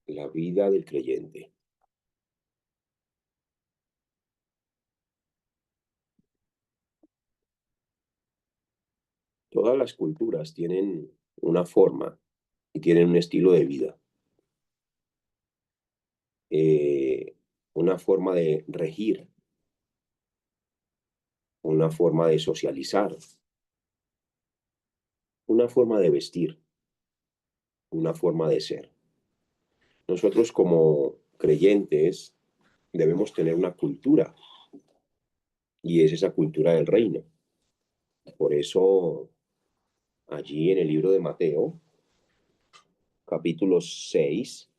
La vida del creyente. Todas las culturas tienen una forma y tienen un estilo de vida, una forma de regir, una forma de socializar, una forma de vestir, una forma de ser. Nosotros como creyentes debemos tener una cultura y es esa cultura del reino. Por eso allí en el libro de Mateo, capítulo 6,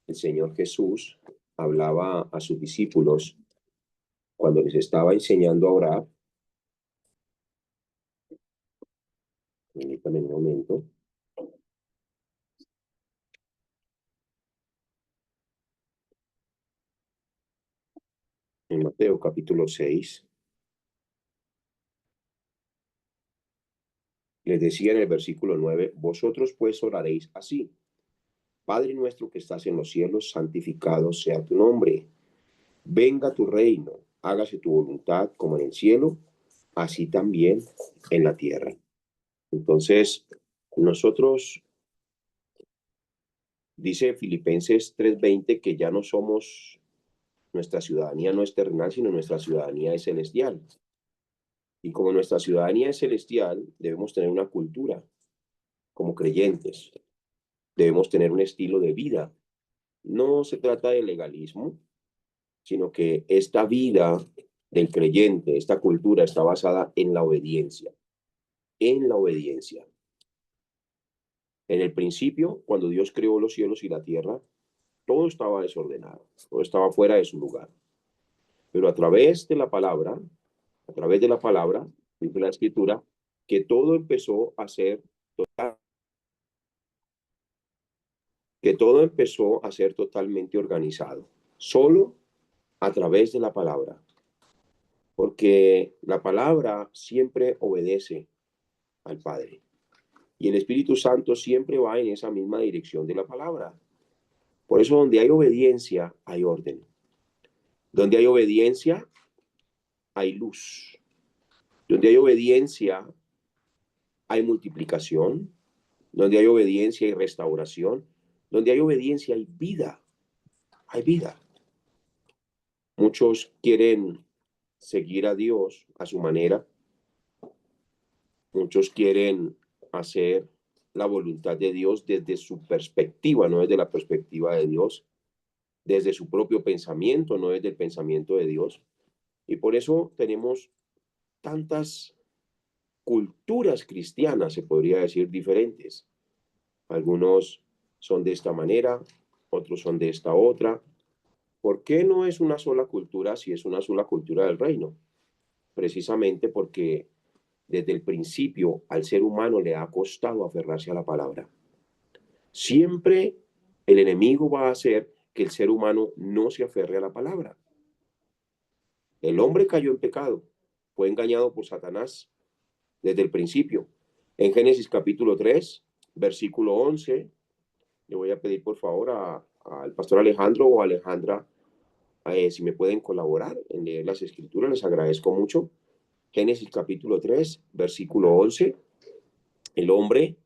el Señor Jesús hablaba a sus discípulos cuando les estaba enseñando a orar. Permítame un momento. En Mateo capítulo 6, les decía en el versículo 9, vosotros pues oraréis así. Padre nuestro que estás en los cielos, santificado sea tu nombre. Venga tu reino, hágase tu voluntad como en el cielo, así también en la tierra. Entonces, nosotros, dice Filipenses 3:20, que ya no somos, nuestra ciudadanía no es terrenal, sino nuestra ciudadanía es celestial. Y como nuestra ciudadanía es celestial, debemos tener una cultura como creyentes. Debemos tener un estilo de vida. No se trata de legalismo, sino que esta vida del creyente, esta cultura está basada en la obediencia, en la obediencia. En el principio, cuando Dios creó los cielos y la tierra, todo estaba desordenado, todo estaba fuera de su lugar. Pero a través de la palabra, dice la escritura, que todo empezó a ser total, que todo empezó a ser totalmente organizado, solo a través de la palabra, porque la palabra siempre obedece al Padre y el Espíritu Santo siempre va en esa misma dirección de la palabra. Por eso donde hay obediencia, hay orden. Donde hay obediencia, hay luz. Donde hay obediencia, hay multiplicación. Donde hay obediencia, hay restauración. Donde hay obediencia, hay vida. Hay vida. Muchos quieren seguir a Dios a su manera. Muchos quieren hacer la voluntad de Dios desde su perspectiva, no desde la perspectiva de Dios, desde su propio pensamiento, no desde el pensamiento de Dios. Y por eso tenemos tantas culturas cristianas, se podría decir, diferentes. Algunos son de esta manera, otros son de esta otra. ¿Por qué no es una sola cultura si es una sola cultura del reino? Precisamente porque desde el principio al ser humano le ha costado aferrarse a la palabra. Siempre el enemigo va a hacer que el ser humano no se aferre a la palabra. El hombre cayó en pecado, fue engañado por Satanás desde el principio. En Génesis capítulo 3, versículo 11, le voy a pedir por favor al pastor Alejandro o Alejandra, si me pueden colaborar en leer las escrituras, les agradezco mucho. Génesis capítulo 3, versículo 11, el hombre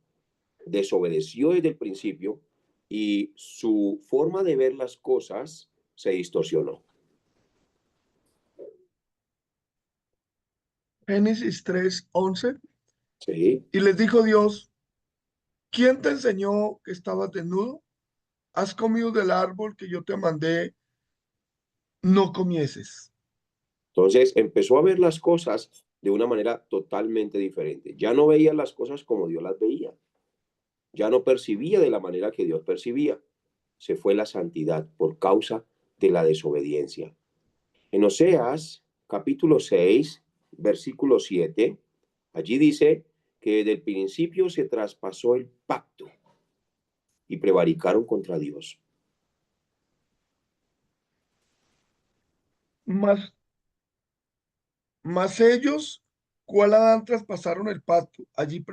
desobedeció desde el principio y su forma de ver las cosas se distorsionó. Génesis 3:11. ¿Sí? Y les dijo Dios, ¿quién te enseñó que estabas desnudo? ¿Has comido del árbol que yo te mandé? No comieses. Entonces empezó a ver las cosas de una manera totalmente diferente. Ya no veía las cosas como Dios las veía. Ya no percibía de la manera que Dios percibía. Se fue la santidad por causa de la desobediencia. En Oseas, capítulo 6, versículo 7, allí dice que desde el principio se traspasó el pacto y prevaricaron contra Dios. Mas, mas ellos, ¿cuál Adán traspasaron el pacto? Allí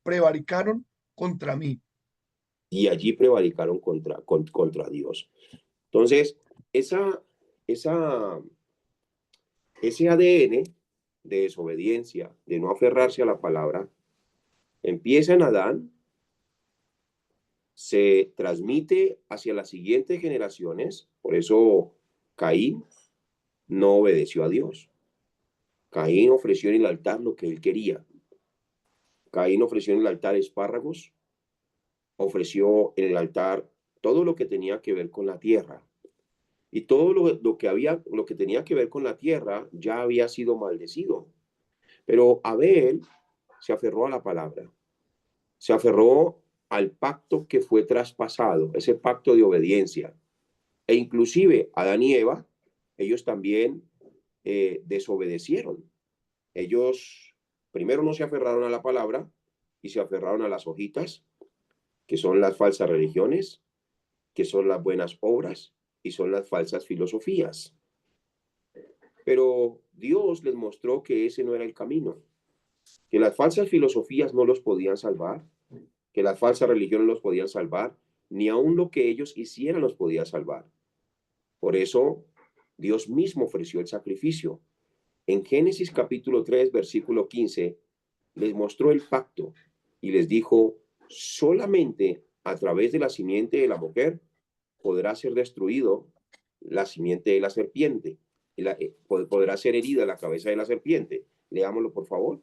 prevaricaron contra mí. y allí prevaricaron contra Dios. Entonces, esa, esa, ese ADN de desobediencia, de no aferrarse a la palabra, empieza en Adán, se transmite hacia las siguientes generaciones. Por eso Caín no obedeció a Dios. Caín ofreció en el altar lo que él quería. Caín ofreció en el altar espárragos, ofreció en el altar todo lo que tenía que ver con la tierra. Y todo lo que tenía que ver con la tierra ya había sido maldecido. Pero Abel se aferró a la palabra, se aferró al pacto que fue traspasado, ese pacto de obediencia. E inclusive Adán y Eva, ellos también desobedecieron. Ellos primero no se aferraron a la palabra y se aferraron a las hojitas, que son las falsas religiones, que son las buenas obras y son las falsas filosofías. Pero Dios les mostró que ese no era el camino, que las falsas filosofías no los podían salvar, que las falsas religiones los podían salvar, ni aun lo que ellos hicieran los podía salvar. Por eso Dios mismo ofreció el sacrificio. En Génesis capítulo 3, versículo 15, les mostró el pacto y les dijo, solamente a través de la simiente de la mujer podrá ser destruido la simiente de la serpiente. Podrá ser herida la cabeza de la serpiente. Leámoslo, por favor.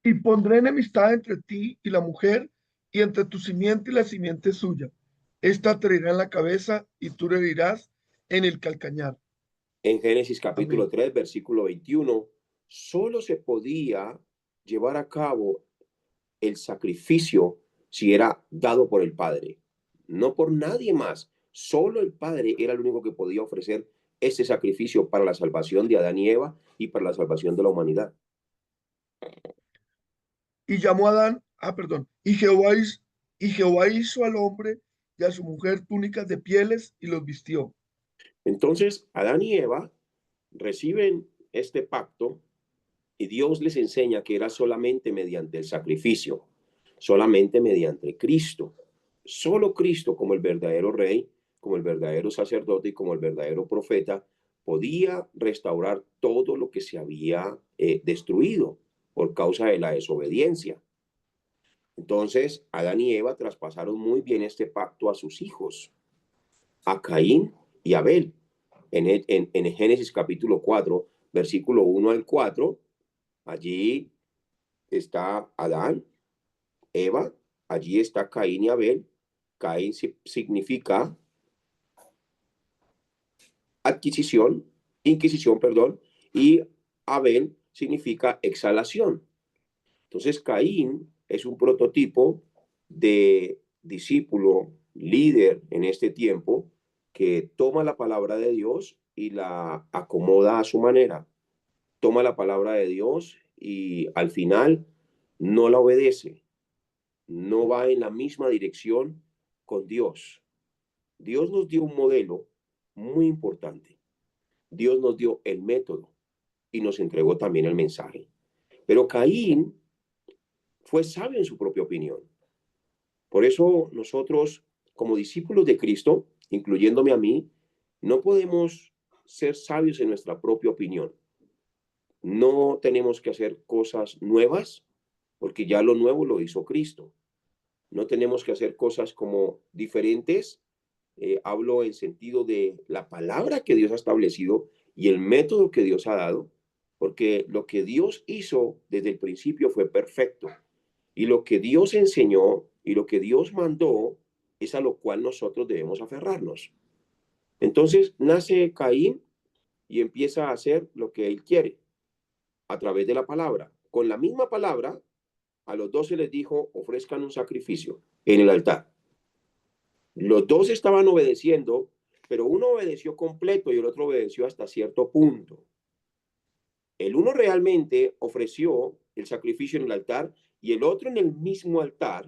Y pondré enemistad entre ti y la mujer, y entre tu simiente y la simiente suya. Esta te herirá en la cabeza, y tú le herirás en el calcañar. En Génesis capítulo Amén. 3, versículo 21, solo se podía llevar a cabo el sacrificio si era dado por el Padre, no por nadie más. Solo el Padre era el único que podía ofrecer ese sacrificio para la salvación de Adán y Eva y para la salvación de la humanidad. Y llamó a Adán, perdón, y Jehová hizo al hombre y a su mujer túnicas de pieles y los vistió. Entonces, Adán y Eva reciben este pacto y Dios les enseña que era solamente mediante el sacrificio, solamente mediante Cristo. Solo Cristo como el verdadero rey, como el verdadero sacerdote y como el verdadero profeta podía restaurar todo lo que se había destruido por causa de la desobediencia. Entonces, Adán y Eva traspasaron muy bien este pacto a sus hijos, a Caín y Abel. En Génesis capítulo 4, versículo 1 al 4, allí está Adán, Eva, allí está Caín y Abel. Caín significa adquisición, inquisición, perdón, y Abel significa exhalación. Entonces Caín es un prototipo de discípulo, líder en este tiempo, que toma la palabra de Dios y la acomoda a su manera. Toma la palabra de Dios y al final no la obedece, no va en la misma dirección con Dios. Dios nos dio un modelo muy importante. Dios nos dio el método y nos entregó también el mensaje. Pero Caín fue sabio en su propia opinión. Por eso nosotros, como discípulos de Cristo, incluyéndome a mí, no podemos ser sabios en nuestra propia opinión. No tenemos que hacer cosas nuevas porque ya lo nuevo lo hizo Cristo. No tenemos que hacer cosas como diferentes. Hablo en sentido de la palabra que Dios ha establecido y el método que Dios ha dado, porque lo que Dios hizo desde el principio fue perfecto. Y lo que Dios enseñó y lo que Dios mandó es a lo cual nosotros debemos aferrarnos. Entonces nace Caín y empieza a hacer lo que él quiere a través de la palabra. Con la misma palabra, a los dos se les dijo, ofrezcan un sacrificio en el altar. Los dos estaban obedeciendo, pero uno obedeció completo y el otro obedeció hasta cierto punto. El uno realmente ofreció el sacrificio en el altar y el otro en el mismo altar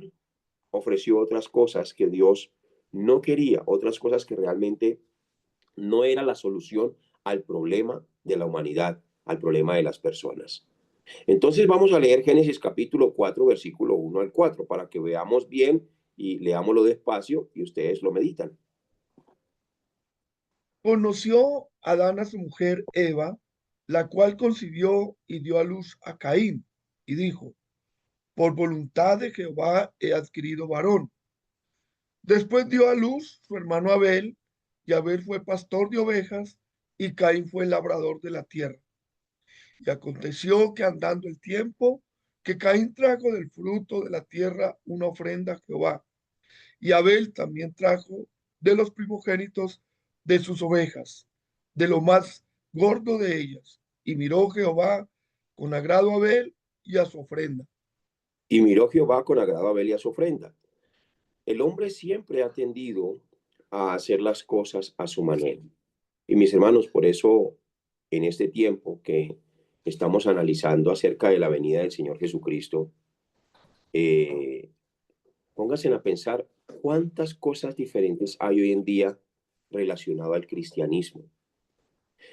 ofreció otras cosas que Dios no quería, otras cosas que realmente no era la solución al problema de la humanidad, al problema de las personas. Entonces vamos a leer Génesis capítulo 4, versículo 1 al 4, para que veamos bien y leámoslo despacio y ustedes lo meditan. Conoció Adán a su mujer Eva, la cual concibió y dio a luz a Caín, y dijo, por voluntad de Jehová he adquirido varón. Después dio a luz su hermano Abel, y Abel fue pastor de ovejas, y Caín fue labrador de la tierra. Y aconteció que andando el tiempo, que Caín trajo del fruto de la tierra una ofrenda a Jehová, y Abel también trajo de los primogénitos de sus ovejas, de lo más gordo de ellas. Y miró Jehová con agrado a Abel y a su ofrenda. Y miró Jehová con agrado a Abel y a su ofrenda. El hombre siempre ha tendido a hacer las cosas a su manera. Y mis hermanos, por eso en este tiempo que estamos analizando acerca de la venida del Señor Jesucristo, eh, pónganse a pensar cuántas cosas diferentes hay hoy en día relacionado al cristianismo.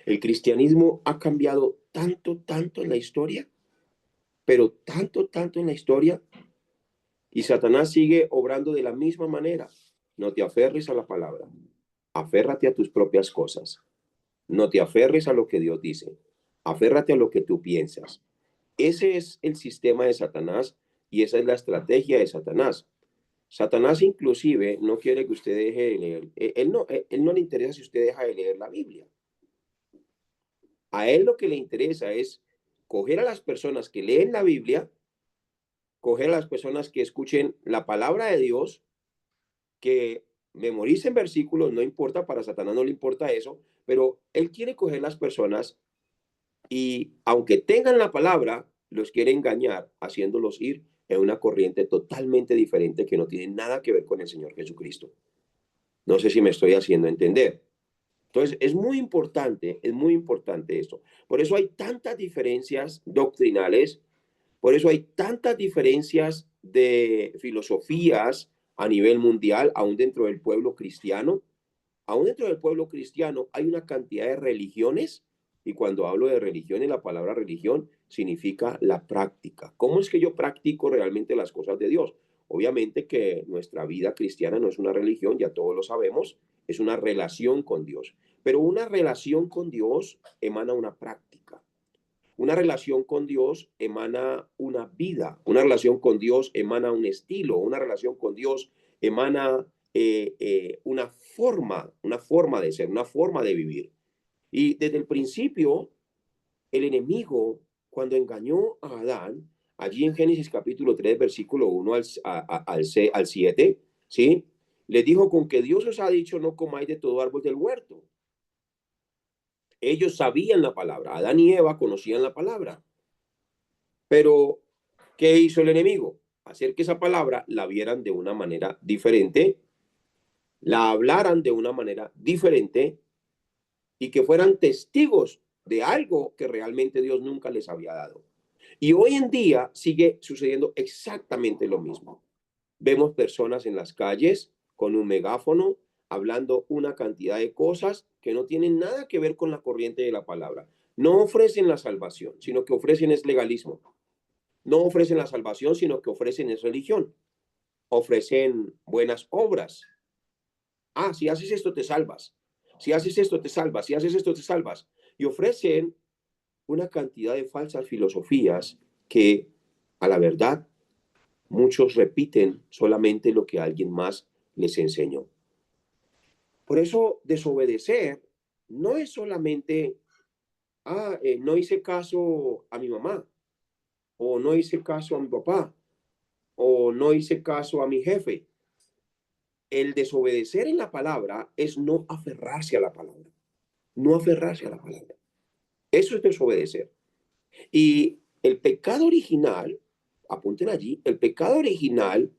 El cristianismo ha cambiado tanto, tanto en la historia, pero tanto, tanto en la historia, y Satanás sigue obrando de la misma manera. No te aferres a la palabra, aférrate a tus propias cosas. No te aferres a lo que Dios dice, aférrate a lo que tú piensas. Ese es el sistema de Satanás y esa es la estrategia de Satanás. Satanás inclusive no quiere que usted deje de leer. Él no le interesa si usted deja de leer la Biblia. A él lo que le interesa es coger a las personas que leen la Biblia, coger a las personas que escuchen la palabra de Dios, que memoricen versículos, no importa, para Satanás no le importa eso, pero él quiere coger las personas y aunque tengan la palabra, los quiere engañar, haciéndolos ir en una corriente totalmente diferente que no tiene nada que ver con el Señor Jesucristo. No sé si me estoy haciendo entender. Entonces, es muy importante esto. Por eso hay tantas diferencias doctrinales, por eso hay tantas diferencias de filosofías a nivel mundial, aún dentro del pueblo cristiano. Aún dentro del pueblo cristiano hay una cantidad de religiones, y cuando hablo de religiones, la palabra religión significa la práctica. ¿Cómo es que yo practico realmente las cosas de Dios? Obviamente que nuestra vida cristiana no es una religión, ya todos lo sabemos, es una relación con Dios. Pero una relación con Dios emana una práctica. Una relación con Dios emana una vida, una relación con Dios emana un estilo, una relación con Dios emana una forma de ser, una forma de vivir. Y desde el principio, el enemigo, cuando engañó a Adán, allí en Génesis capítulo 3, versículo 1 al 7, ¿sí? Le dijo, con que Dios os ha dicho, no comáis de todo árbol del huerto. Ellos sabían la palabra, Adán y Eva conocían la palabra. Pero, ¿qué hizo el enemigo? Hacer que esa palabra la vieran de una manera diferente, la hablaran de una manera diferente y que fueran testigos de algo que realmente Dios nunca les había dado. Y hoy en día sigue sucediendo exactamente lo mismo. Vemos personas en las calles con un megáfono hablando una cantidad de cosas que no tienen nada que ver con la corriente de la palabra. No ofrecen la salvación, sino que ofrecen es legalismo. No ofrecen la salvación, sino que ofrecen es religión. Ofrecen buenas obras. Ah, si haces esto te salvas. Si haces esto te salvas. Si haces esto te salvas. Y ofrecen una cantidad de falsas filosofías que, a la verdad, muchos repiten solamente lo que alguien más les enseñó. Por eso, desobedecer no es solamente, no hice caso a mi mamá, o no hice caso a mi papá, o no hice caso a mi jefe. El desobedecer en la palabra es no aferrarse a la palabra, no aferrarse a la palabra. Eso es desobedecer. Y el pecado original, apunten allí, el pecado original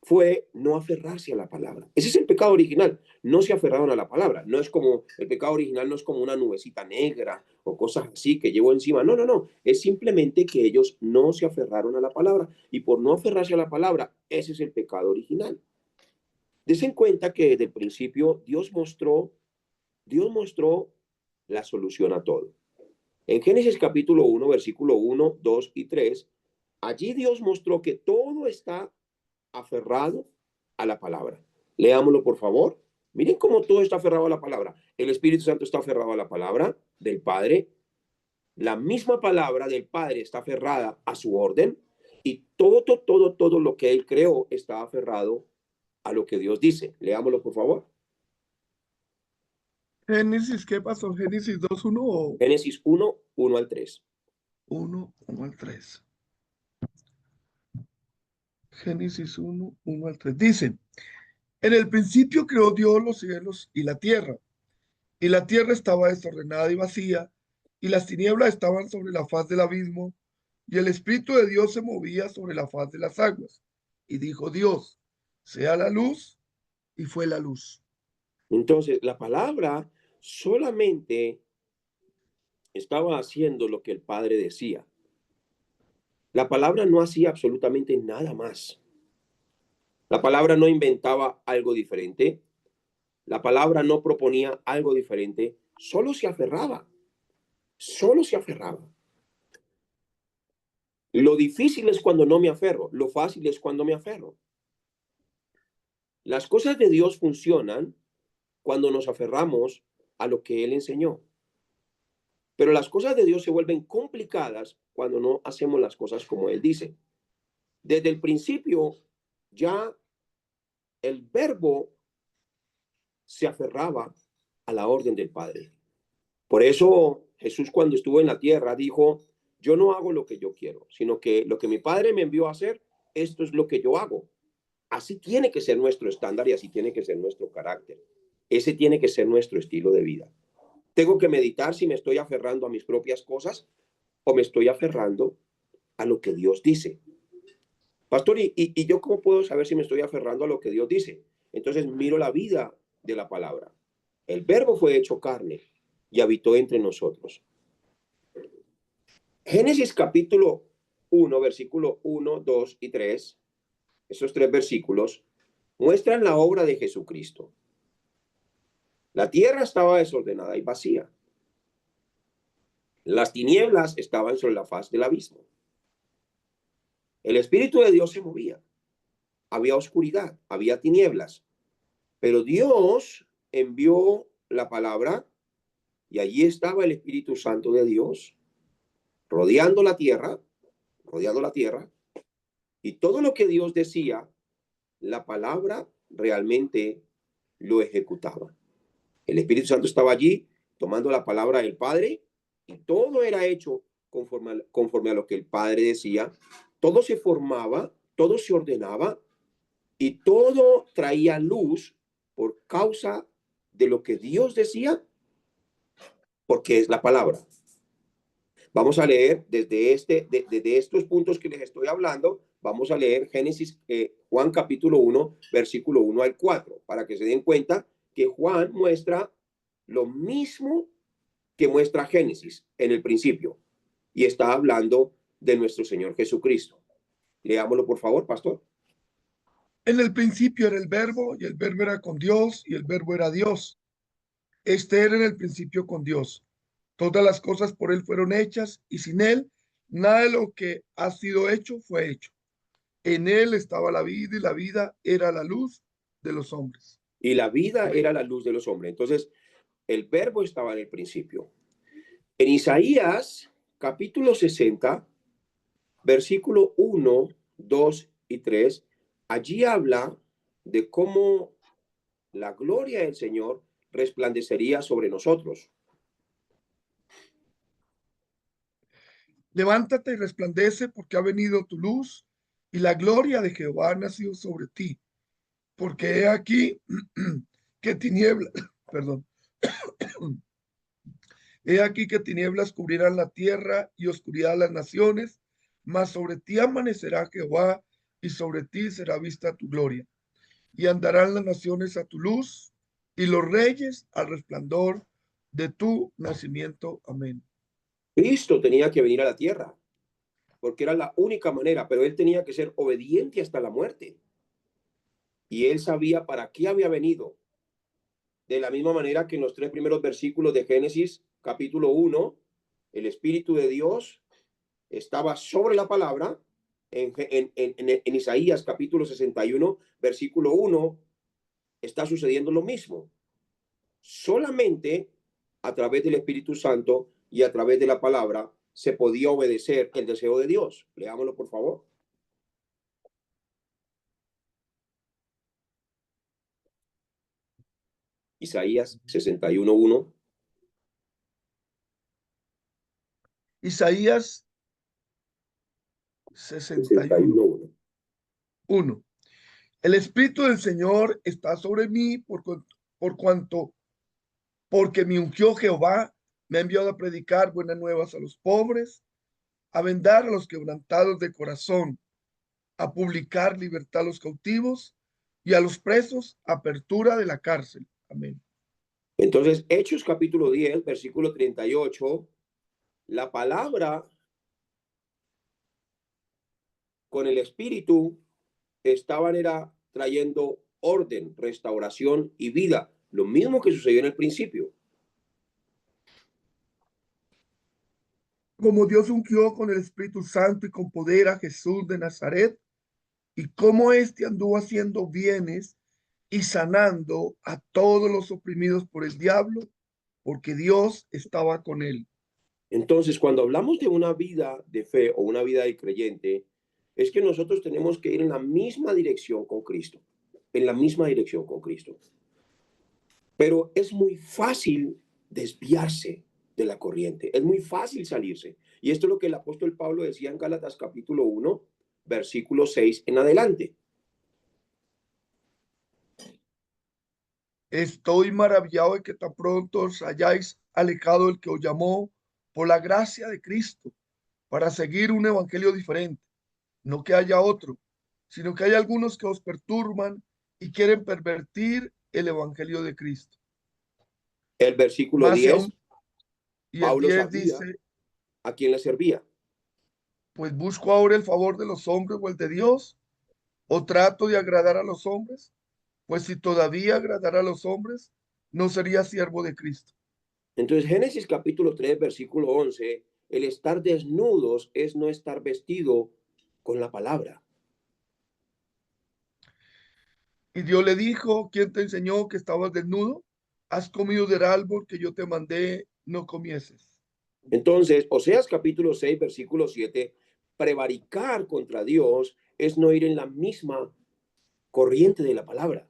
fue no aferrarse a la palabra. Ese es el pecado original. No se aferraron a la palabra. No es como, el pecado original no es como una nubecita negra o cosas así que llevo encima. No, no, no. Es simplemente que ellos no se aferraron a la palabra. Y por no aferrarse a la palabra, ese es el pecado original. Des en cuenta que desde el principio Dios mostró la solución a todo. En Génesis capítulo 1, versículo 1, 2 y 3, allí Dios mostró que todo está aferrado a la palabra. Leámoslo, por favor. Miren cómo todo está aferrado a la palabra. El Espíritu Santo está aferrado a la palabra del Padre. La misma palabra del Padre está aferrada a su orden. Y todo lo que Él creó está aferrado a lo que Dios dice. Leámoslo, por favor. Génesis, ¿qué pasó? Génesis 2:1 o Génesis 1, 1 al 3. 1 al 3. Génesis 1 al 3. Dice, en el principio creó Dios los cielos y la tierra estaba desordenada y vacía, y las tinieblas estaban sobre la faz del abismo, y el Espíritu de Dios se movía sobre la faz de las aguas. Y dijo Dios, sea la luz, y fue la luz. Entonces, la palabra solamente estaba haciendo lo que el Padre decía. La palabra no hacía absolutamente nada más. La palabra no inventaba algo diferente. La palabra no proponía algo diferente. Solo se aferraba. Solo se aferraba. Lo difícil es cuando no me aferro. Lo fácil es cuando me aferro. Las cosas de Dios funcionan cuando nos aferramos a lo que Él enseñó. Pero las cosas de Dios se vuelven complicadas cuando no hacemos las cosas como Él dice. Desde el principio, ya el verbo se aferraba a la orden del Padre. Por eso Jesús, cuando estuvo en la tierra, dijo, yo no hago lo que yo quiero, sino que lo que mi Padre me envió a hacer, esto es lo que yo hago. Así tiene que ser nuestro estándar y así tiene que ser nuestro carácter. Ese tiene que ser nuestro estilo de vida. Tengo que meditar si me estoy aferrando a mis propias cosas o me estoy aferrando a lo que Dios dice. Pastor, ¿y yo cómo puedo saber si me estoy aferrando a lo que Dios dice? Entonces miro la vida de la palabra. El verbo fue hecho carne y habitó entre nosotros. Génesis capítulo 1, versículo 1, 2 y 3, esos tres versículos, muestran la obra de Jesucristo. La tierra estaba desordenada y vacía. Las tinieblas estaban sobre la faz del abismo. El Espíritu de Dios se movía. Había oscuridad, había tinieblas. Pero Dios envió la palabra y allí estaba el Espíritu Santo de Dios rodeando la tierra, y todo lo que Dios decía, la palabra realmente lo ejecutaba. El Espíritu Santo estaba allí tomando la palabra del Padre y todo era hecho conforme a lo que el Padre decía. Todo se formaba, todo se ordenaba y todo traía luz por causa de lo que Dios decía, porque es la palabra. Vamos a leer desde estos puntos que les estoy hablando, vamos a leer Génesis, Juan capítulo 1, versículo 1 al 4, para que se den cuenta que Juan muestra lo mismo que muestra Génesis en el principio, y está hablando de nuestro Señor Jesucristo. Leámoslo, por favor, pastor. En el principio era el verbo, y el verbo era con Dios, y el verbo era Dios. Este era en el principio con Dios. Todas las cosas por él fueron hechas, y sin él nada de lo que ha sido hecho fue hecho. En él estaba la vida, y la vida era la luz de los hombres. Y la vida era la luz de los hombres. Entonces, el verbo estaba en el principio. En Isaías, capítulo 60, versículo 1, 2 y 3, allí habla de cómo la gloria del Señor resplandecería sobre nosotros. Levántate y resplandece, porque ha venido tu luz, y la gloria de Jehová ha nacido sobre ti. Porque he aquí que tinieblas, perdón, he aquí que tinieblas cubrirán la tierra y oscuridad las naciones, mas sobre ti amanecerá Jehová, y sobre ti será vista tu gloria. Y andarán las naciones a tu luz, y los reyes al resplandor de tu nacimiento. Amén. Cristo tenía que venir a la tierra, porque era la única manera, pero él tenía que ser obediente hasta la muerte. Y él sabía para qué había venido. De la misma manera que en los tres primeros versículos de Génesis, capítulo 1, el Espíritu de Dios estaba sobre la palabra. En Isaías capítulo 61, versículo 1, está sucediendo lo mismo. Solamente a través del Espíritu Santo y a través de la palabra se podía obedecer el deseo de Dios. Leámoslo, por favor. Isaías 61:1. Isaías 61, 61:1. 1. El Espíritu del Señor está sobre mí porque me ungió Jehová, me ha enviado a predicar buenas nuevas a los pobres, a vendar a los quebrantados de corazón, a publicar libertad a los cautivos y a los presos apertura de la cárcel. Amén. Entonces, Hechos capítulo 10, versículo 38, la palabra con el Espíritu era trayendo orden, restauración y vida. Lo mismo que sucedió en el principio. Como Dios ungió con el Espíritu Santo y con poder a Jesús de Nazaret, y cómo éste anduvo haciendo bienes y sanando a todos los oprimidos por el diablo, porque Dios estaba con él. Entonces, cuando hablamos de una vida de fe o una vida de creyente, es que nosotros tenemos que ir en la misma dirección con Cristo, en la misma dirección con Cristo. Pero es muy fácil desviarse de la corriente, es muy fácil salirse. Y esto es lo que el apóstol Pablo decía en Gálatas capítulo 1, versículo 6 en adelante. Estoy maravillado de que tan pronto os hayáis alejado del que os llamó por la gracia de Cristo para seguir un evangelio diferente. No que haya otro, sino que hay algunos que os perturban y quieren pervertir el evangelio de Cristo. El versículo Más 10, aún, y el Pablo 10 sabía dice, a quién le servía. pues busco ahora el favor de los hombres o el de Dios, o trato de agradar a los hombres, pues si todavía agradara a los hombres, no sería siervo de Cristo. Entonces, Génesis capítulo 3, versículo 11, el estar desnudos es no estar vestido con la palabra. Y Dios le dijo, ¿quién te enseñó que estabas desnudo? ¿Has comido del árbol que yo te mandé, no comieses? Entonces, Oseas capítulo 6, versículo 7, prevaricar contra Dios es no ir en la misma corriente de la palabra.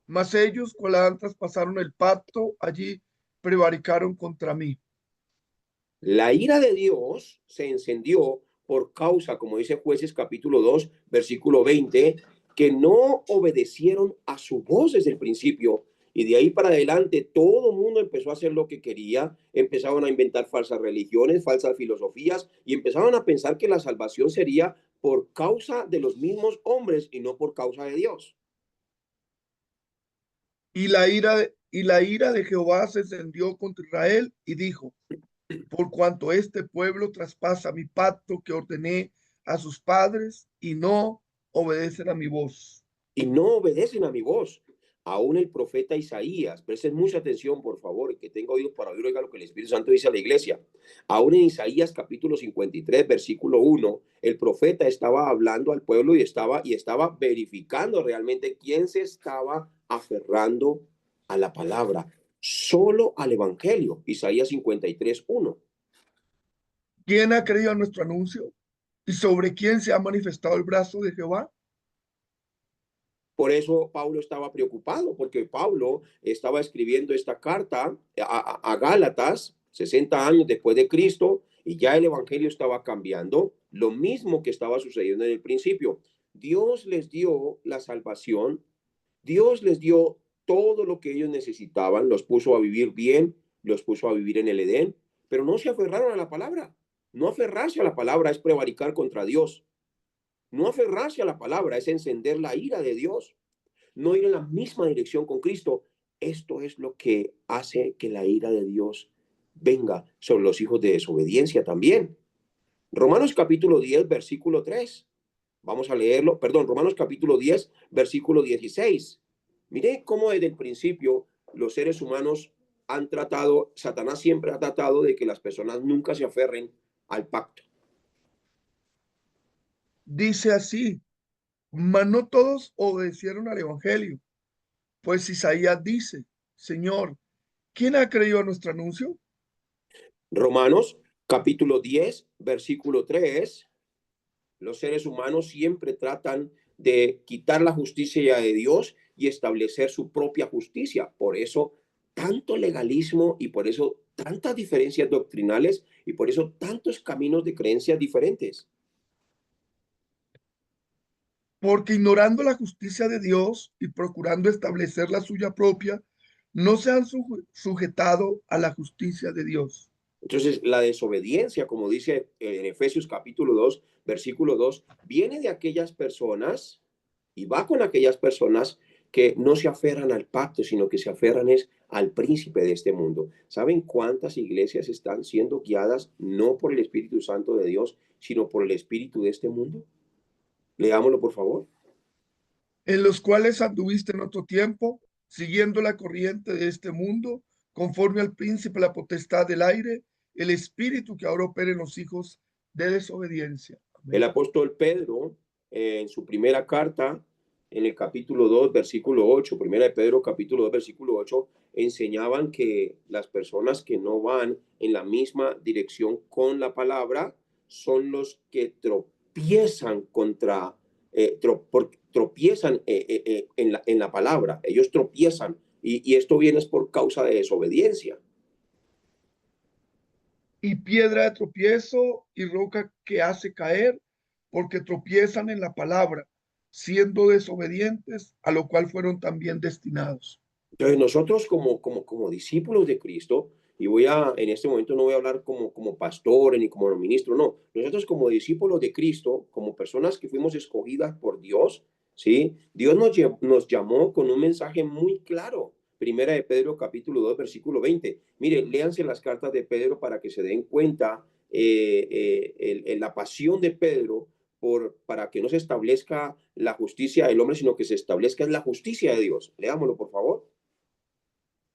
Mas ellos, cual han traspasaron el pacto, allí prevaricaron contra mí. La ira de Dios se encendió por causa, como dice Jueces capítulo 2, versículo 20, que no obedecieron a su voz desde el principio. Y de ahí para adelante todo el mundo empezó a hacer lo que quería, empezaron a inventar falsas religiones, falsas filosofías y empezaron a pensar que la salvación sería por causa de los mismos hombres y no por causa de Dios. Y la ira de Jehová se encendió contra Israel y dijo, por cuanto este pueblo traspasa mi pacto que ordené a sus padres y no obedecen a mi voz. Y no obedecen a mi voz. Aún el profeta Isaías, presten mucha atención, por favor, que tenga oídos para oír, oiga lo que el Espíritu Santo dice a la iglesia. Aún en Isaías capítulo 53, versículo 1, el profeta estaba hablando al pueblo y estaba verificando realmente quién se estaba aferrando a la palabra, solo al evangelio. Isaías 53, 1. ¿Quién ha creído a nuestro anuncio? ¿Y sobre quién se ha manifestado el brazo de Jehová? Por eso Pablo estaba preocupado, porque Pablo estaba escribiendo esta carta a Gálatas 60 años después de Cristo y ya el evangelio estaba cambiando, lo mismo que estaba sucediendo en el principio. Dios les dio la salvación, Dios les dio todo lo que ellos necesitaban, los puso a vivir bien, los puso a vivir en el Edén, pero no se aferraron a la palabra. No aferrarse a la palabra es prevaricar contra Dios. No aferrarse a la palabra es encender la ira de Dios, no ir en la misma dirección con Cristo. Esto es lo que hace que la ira de Dios venga sobre los hijos de desobediencia también. Romanos capítulo 10, versículo 3. Vamos a leerlo, perdón, Romanos capítulo 10, versículo 16. Mire cómo desde el principio los seres humanos han tratado, Satanás siempre ha tratado de que las personas nunca se aferren al pacto. Dice así, mas no todos obedecieron al evangelio, pues Isaías dice, Señor, ¿quién ha creído a nuestro anuncio? Romanos capítulo 10, versículo 3. Los seres humanos siempre tratan de quitar la justicia de Dios y establecer su propia justicia. Por eso tanto legalismo y por eso tantas diferencias doctrinales y por eso tantos caminos de creencias diferentes. Porque ignorando la justicia de Dios y procurando establecer la suya propia, no se han sujetado a la justicia de Dios. Entonces, la desobediencia, como dice en Efesios capítulo 2, versículo 2, viene de aquellas personas y va con aquellas personas que no se aferran al pacto, sino que se aferran es al príncipe de este mundo. ¿Saben cuántas iglesias están siendo guiadas no por el Espíritu Santo de Dios, sino por el espíritu de este mundo? Leámoslo, por favor. En los cuales anduviste en otro tiempo, siguiendo la corriente de este mundo, conforme al príncipe de la potestad del aire, el espíritu que ahora opera en los hijos de desobediencia. El Amén. apóstol Pedro, en su primera carta, en el capítulo 2, versículo 8, primera de Pedro, capítulo 2, versículo 8, enseñaban que las personas que no van en la misma dirección con la palabra son los que tropiezan contra, tropiezan en la palabra. Ellos tropiezan y esto viene es por causa de desobediencia. Y piedra de tropiezo y roca que hace caer, porque tropiezan en la palabra, siendo desobedientes, a lo cual fueron también destinados. Entonces nosotros como discípulos de Cristo, y en este momento no voy a hablar como pastores ni como ministro, no, nosotros como discípulos de Cristo, como personas que fuimos escogidas por Dios, ¿sí? Dios nos llamó con un mensaje muy claro. Primera de Pedro capítulo 2 versículo 20. Mire, léanse las cartas de Pedro para que se den cuenta la pasión de Pedro para que no se establezca la justicia del hombre, sino que se establezca la justicia de Dios. Leámoslo, por favor.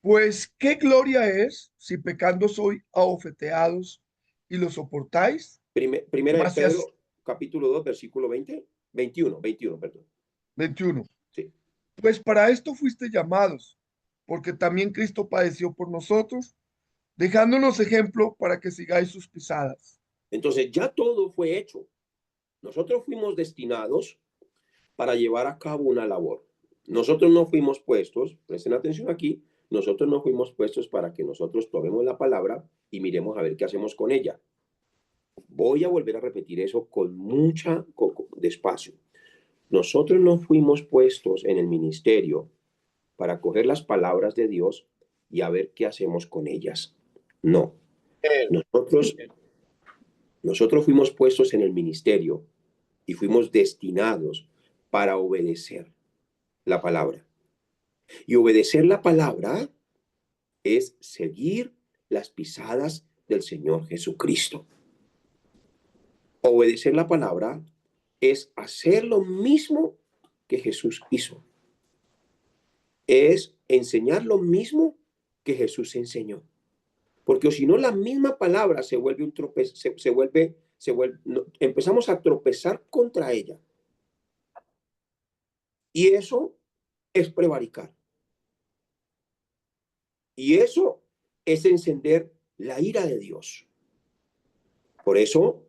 Pues qué gloria es si pecando soy abofeteados y lo soportáis. Primera de Mas si Pedro, capítulo 2 versículo 21, perdón. 21. Sí. Pues para esto fuiste llamados, porque también Cristo padeció por nosotros, dejándonos ejemplo para que sigáis sus pisadas. Entonces ya todo fue hecho. Nosotros fuimos destinados para llevar a cabo una labor. Nosotros no fuimos puestos, presten atención aquí, nosotros no fuimos puestos para que nosotros tomemos la palabra y miremos a ver qué hacemos con ella. Voy a volver a repetir eso con despacio. Nosotros no fuimos puestos en el ministerio para coger las palabras de Dios y a ver qué hacemos con ellas. No, nosotros, nosotros fuimos puestos en el ministerio y fuimos destinados para obedecer la palabra. Y obedecer la palabra es seguir las pisadas del Señor Jesucristo. Obedecer la palabra es hacer lo mismo que Jesús hizo. Es enseñar lo mismo que Jesús enseñó. Porque si no, la misma palabra se vuelve un tropez, empezamos a tropezar contra ella. Y eso es prevaricar. Y eso es encender la ira de Dios. Por eso,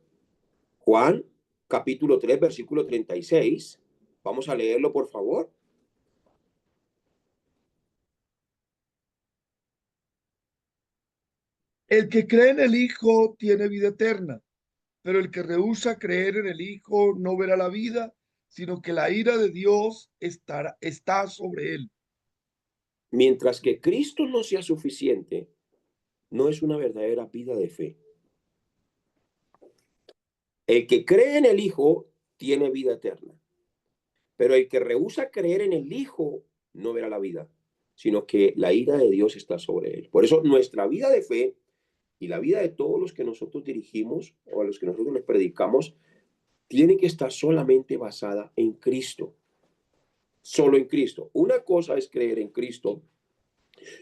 Juan, capítulo 3, versículo 36, vamos a leerlo, por favor. El que cree en el Hijo tiene vida eterna, pero el que rehúsa creer en el Hijo no verá la vida, sino que la ira de Dios está sobre él. Mientras que Cristo no sea suficiente, no es una verdadera vida de fe. El que cree en el Hijo tiene vida eterna, pero el que rehúsa creer en el Hijo no verá la vida, sino que la ira de Dios está sobre él. Por eso nuestra vida de fe y la vida de todos los que nosotros dirigimos o a los que nosotros les predicamos tiene que estar solamente basada en Cristo, solo en Cristo. Una cosa es creer en Cristo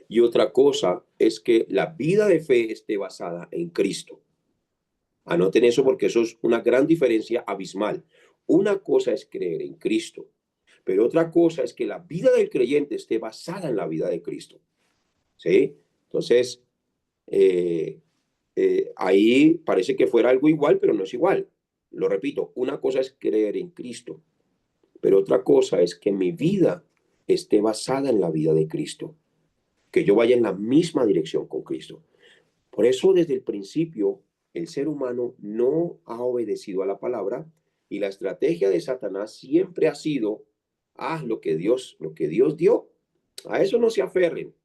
Y otra cosa es que la vida de fe esté basada en Cristo. Anoten eso porque eso es una gran diferencia abismal. Una cosa es creer en Cristo, pero otra cosa es que la vida del creyente esté basada en la vida de Cristo. ¿Sí? Entonces, eh, ahí parece que fuera algo igual, pero no es igual. Lo repito, una cosa es creer en Cristo, pero otra cosa es que mi vida esté basada en la vida de Cristo, que yo vaya en la misma dirección con Cristo. Por eso, desde el principio, el ser humano no ha obedecido a la palabra y la estrategia de Satanás siempre ha sido, lo que Dios dio, a eso no se aferren,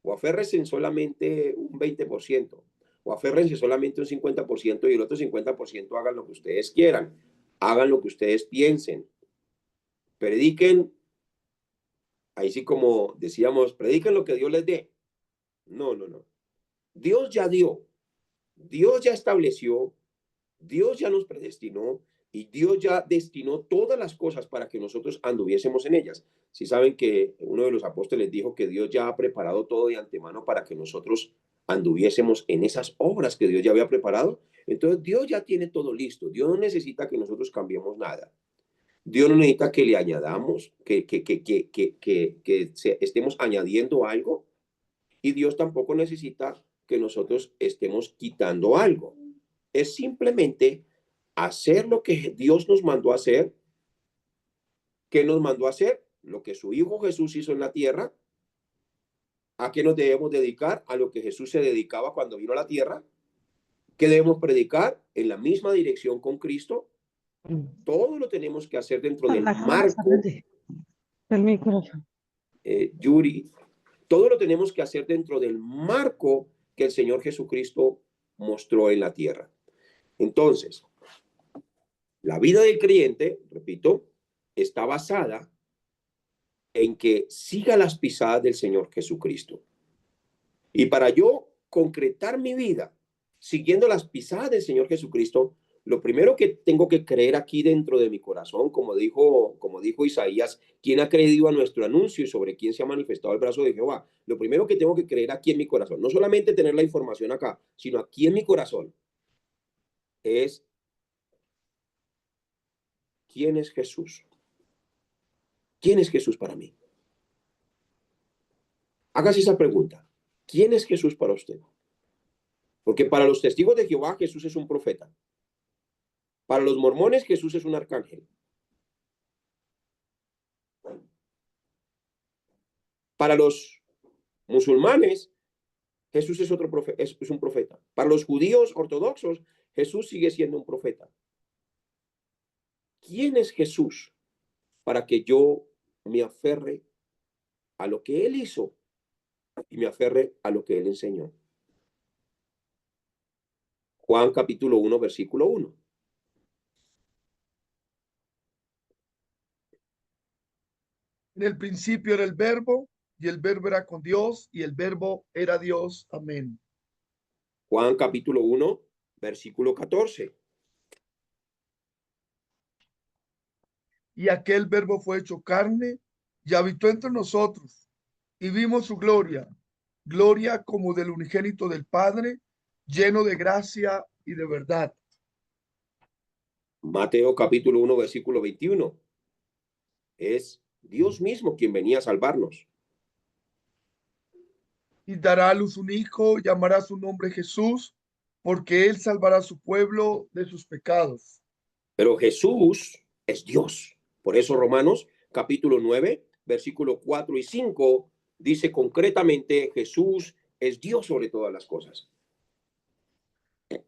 o aférrense en solamente un 20%, o aférrense solamente un 50% y el otro 50% hagan lo que ustedes quieran, hagan lo que ustedes piensen, prediquen, ahí sí como decíamos, prediquen lo que Dios les dé. No, no, no. Dios ya dio, Dios ya estableció, Dios ya nos predestinó y Dios ya destinó todas las cosas para que nosotros anduviésemos en ellas. Si saben que uno de los apóstoles dijo que Dios ya ha preparado todo de antemano para que nosotros anduviésemos en esas obras que Dios ya había preparado. Entonces Dios ya tiene todo listo. Dios no necesita que nosotros cambiemos nada. Dios no necesita que le añadamos, que estemos añadiendo algo. Y Dios tampoco necesita que nosotros estemos quitando algo. Es simplemente hacer lo que Dios nos mandó a hacer. ¿Qué nos mandó a hacer? Lo que su Hijo Jesús hizo en la tierra. ¿A qué nos debemos dedicar? A lo que Jesús se dedicaba cuando vino a la tierra. ¿Qué debemos predicar? En la misma dirección con Cristo. Todo lo tenemos que hacer dentro del marco, Yuri, todo lo tenemos que hacer dentro del marco que el Señor Jesucristo mostró en la tierra. Entonces, la vida del creyente, repito, está basada en que siga las pisadas del Señor Jesucristo. Y para yo concretar mi vida siguiendo las pisadas del Señor Jesucristo, lo primero que tengo que creer aquí dentro de mi corazón, como dijo Isaías, ¿quién ha creído a nuestro anuncio y sobre quién se ha manifestado el brazo de Jehová? Lo primero que tengo que creer aquí en mi corazón, no solamente tener la información acá, sino aquí en mi corazón, es ¿quién es Jesús? ¿Quién es Jesús para mí? Hágase esa pregunta. ¿Quién es Jesús para usted? Porque para los testigos de Jehová, Jesús es un profeta. Para los mormones, Jesús es un arcángel. Para los musulmanes, Jesús es otro profeta, es un profeta. Para los judíos ortodoxos, Jesús sigue siendo un profeta. ¿Quién es Jesús para que yo me aferre a lo que él hizo y me aferre a lo que él enseñó? Juan capítulo 1, versículo 1. En el principio era el verbo, y el verbo era con Dios, y el verbo era Dios. Amén. Juan capítulo 1, versículo 14. Y aquel verbo fue hecho carne y habitó entre nosotros, y vimos su gloria, gloria como del unigénito del Padre, lleno de gracia y de verdad. Mateo capítulo 1, versículo 21. Es Dios mismo quien venía a salvarnos. Y dará a luz un hijo, llamará su nombre Jesús, porque él salvará a su pueblo de sus pecados. Pero Jesús es Dios. Por eso Romanos capítulo 9, versículo 4 y 5 dice concretamente, Jesús es Dios sobre todas las cosas.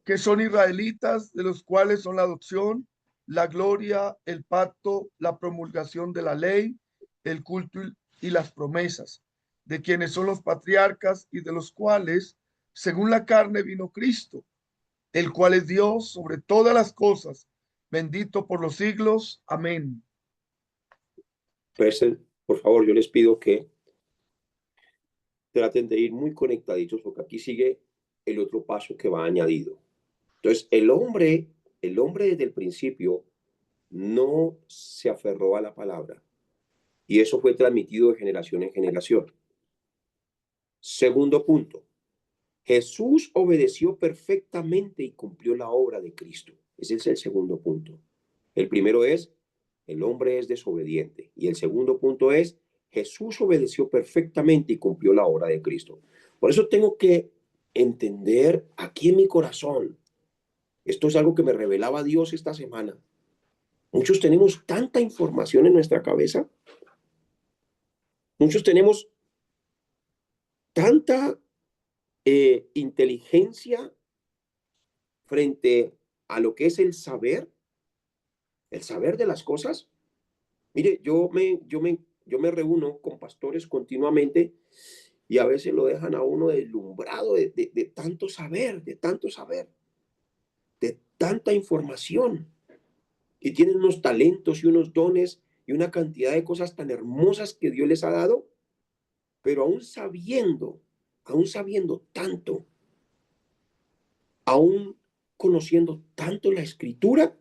Que son israelitas, de los cuales son la adopción, la gloria, el pacto, la promulgación de la ley, el culto y las promesas, de quienes son los patriarcas y de los cuales, según la carne, vino Cristo, el cual es Dios sobre todas las cosas, bendito por los siglos. Amén. Presten, por favor, yo les pido que traten de ir muy conectaditos porque aquí sigue el otro paso que va añadido. Entonces, el hombre desde el principio no se aferró a la palabra y eso fue transmitido de generación en generación. Segundo punto, Jesús obedeció perfectamente y cumplió la obra de Cristo. Ese es el segundo punto. El primero es, el hombre es desobediente. Y el segundo punto es, Jesús obedeció perfectamente y cumplió la obra de Cristo. Por eso tengo que entender aquí en mi corazón. Esto es algo que me revelaba Dios esta semana. Muchos tenemos tanta información en nuestra cabeza. Muchos tenemos tanta inteligencia frente a lo que es el saber de las cosas. Mire, yo me reúno con pastores continuamente y a veces lo dejan a uno deslumbrado de tanto saber, de tanta información. Y tienen unos talentos y unos dones y una cantidad de cosas tan hermosas que Dios les ha dado, pero aún sabiendo tanto, aún conociendo tanto la escritura,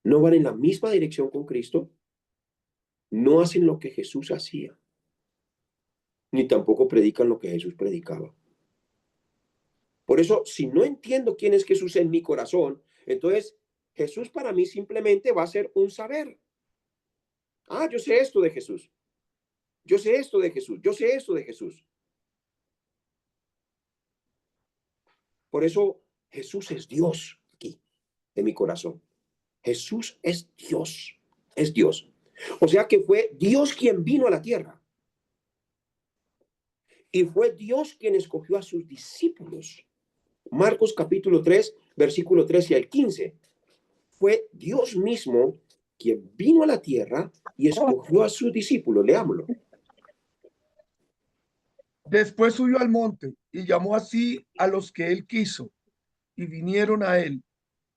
no van en la misma dirección con Cristo, no hacen lo que Jesús hacía, ni tampoco predican lo que Jesús predicaba. Por eso, si no entiendo quién es Jesús en mi corazón, entonces Jesús para mí simplemente va a ser un saber. Ah, yo sé esto de Jesús. Yo sé esto de Jesús. Yo sé esto de Jesús. Por eso Jesús es Dios aquí, en mi corazón. Jesús es Dios. Es Dios. O sea que fue Dios quien vino a la tierra. Y fue Dios quien escogió a sus discípulos. Marcos capítulo 3, versículo 13 al 15. Fue Dios mismo quien vino a la tierra y escogió a sus discípulos. Leámoslo. Después subió al monte y llamó así a los que él quiso, y vinieron a él,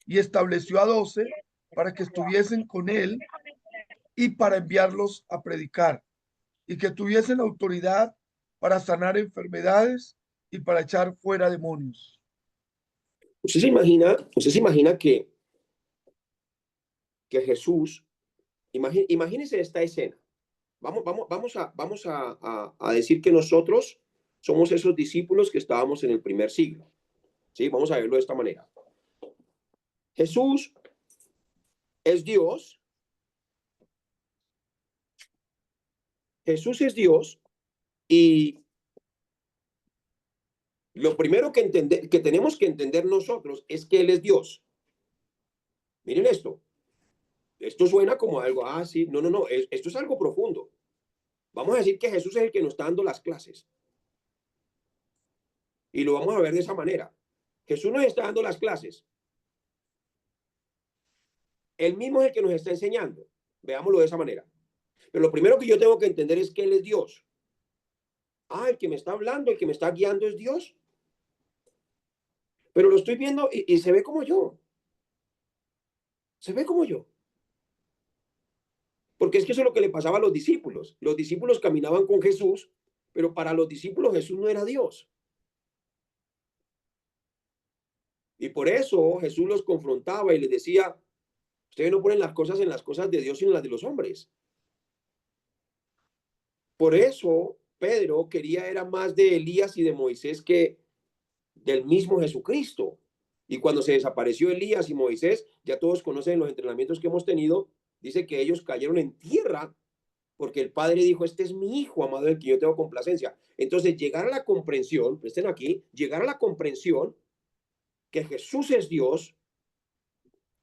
y estableció a 12 para que estuviesen con él y para enviarlos a predicar, y que tuviesen autoridad para sanar enfermedades y para echar fuera demonios. Usted se imagina que Jesús, imagínese esta escena. Vamos a decir que nosotros somos esos discípulos que estábamos en el primer siglo. ¿Sí? Vamos a verlo de esta manera. Jesús es Dios. Jesús es Dios y lo primero que tenemos que entender nosotros es que Él es Dios. Miren esto. Esto suena como algo, sí, no, esto es algo profundo. Vamos a decir que Jesús es el que nos está dando las clases. Y lo vamos a ver de esa manera. Jesús nos está dando las clases. Él mismo es el que nos está enseñando. Veámoslo de esa manera. Pero lo primero que yo tengo que entender es que Él es Dios. El que me está hablando, el que me está guiando es Dios. Pero lo estoy viendo y se ve como yo. Se ve como yo. Porque es que eso es lo que le pasaba a los discípulos. Los discípulos caminaban con Jesús, pero para los discípulos Jesús no era Dios. Y por eso Jesús los confrontaba y les decía, ustedes no ponen las cosas en las cosas de Dios, sino en las de los hombres. Por eso Pedro quería era más de Elías y de Moisés que del mismo Jesucristo. Y cuando se desapareció Elías y Moisés, ya todos conocen los entrenamientos que hemos tenido, dice que ellos cayeron en tierra porque el Padre dijo, este es mi Hijo amado del que yo tengo complacencia. Entonces, llegar a la comprensión, presten aquí, llegar a la comprensión que Jesús es Dios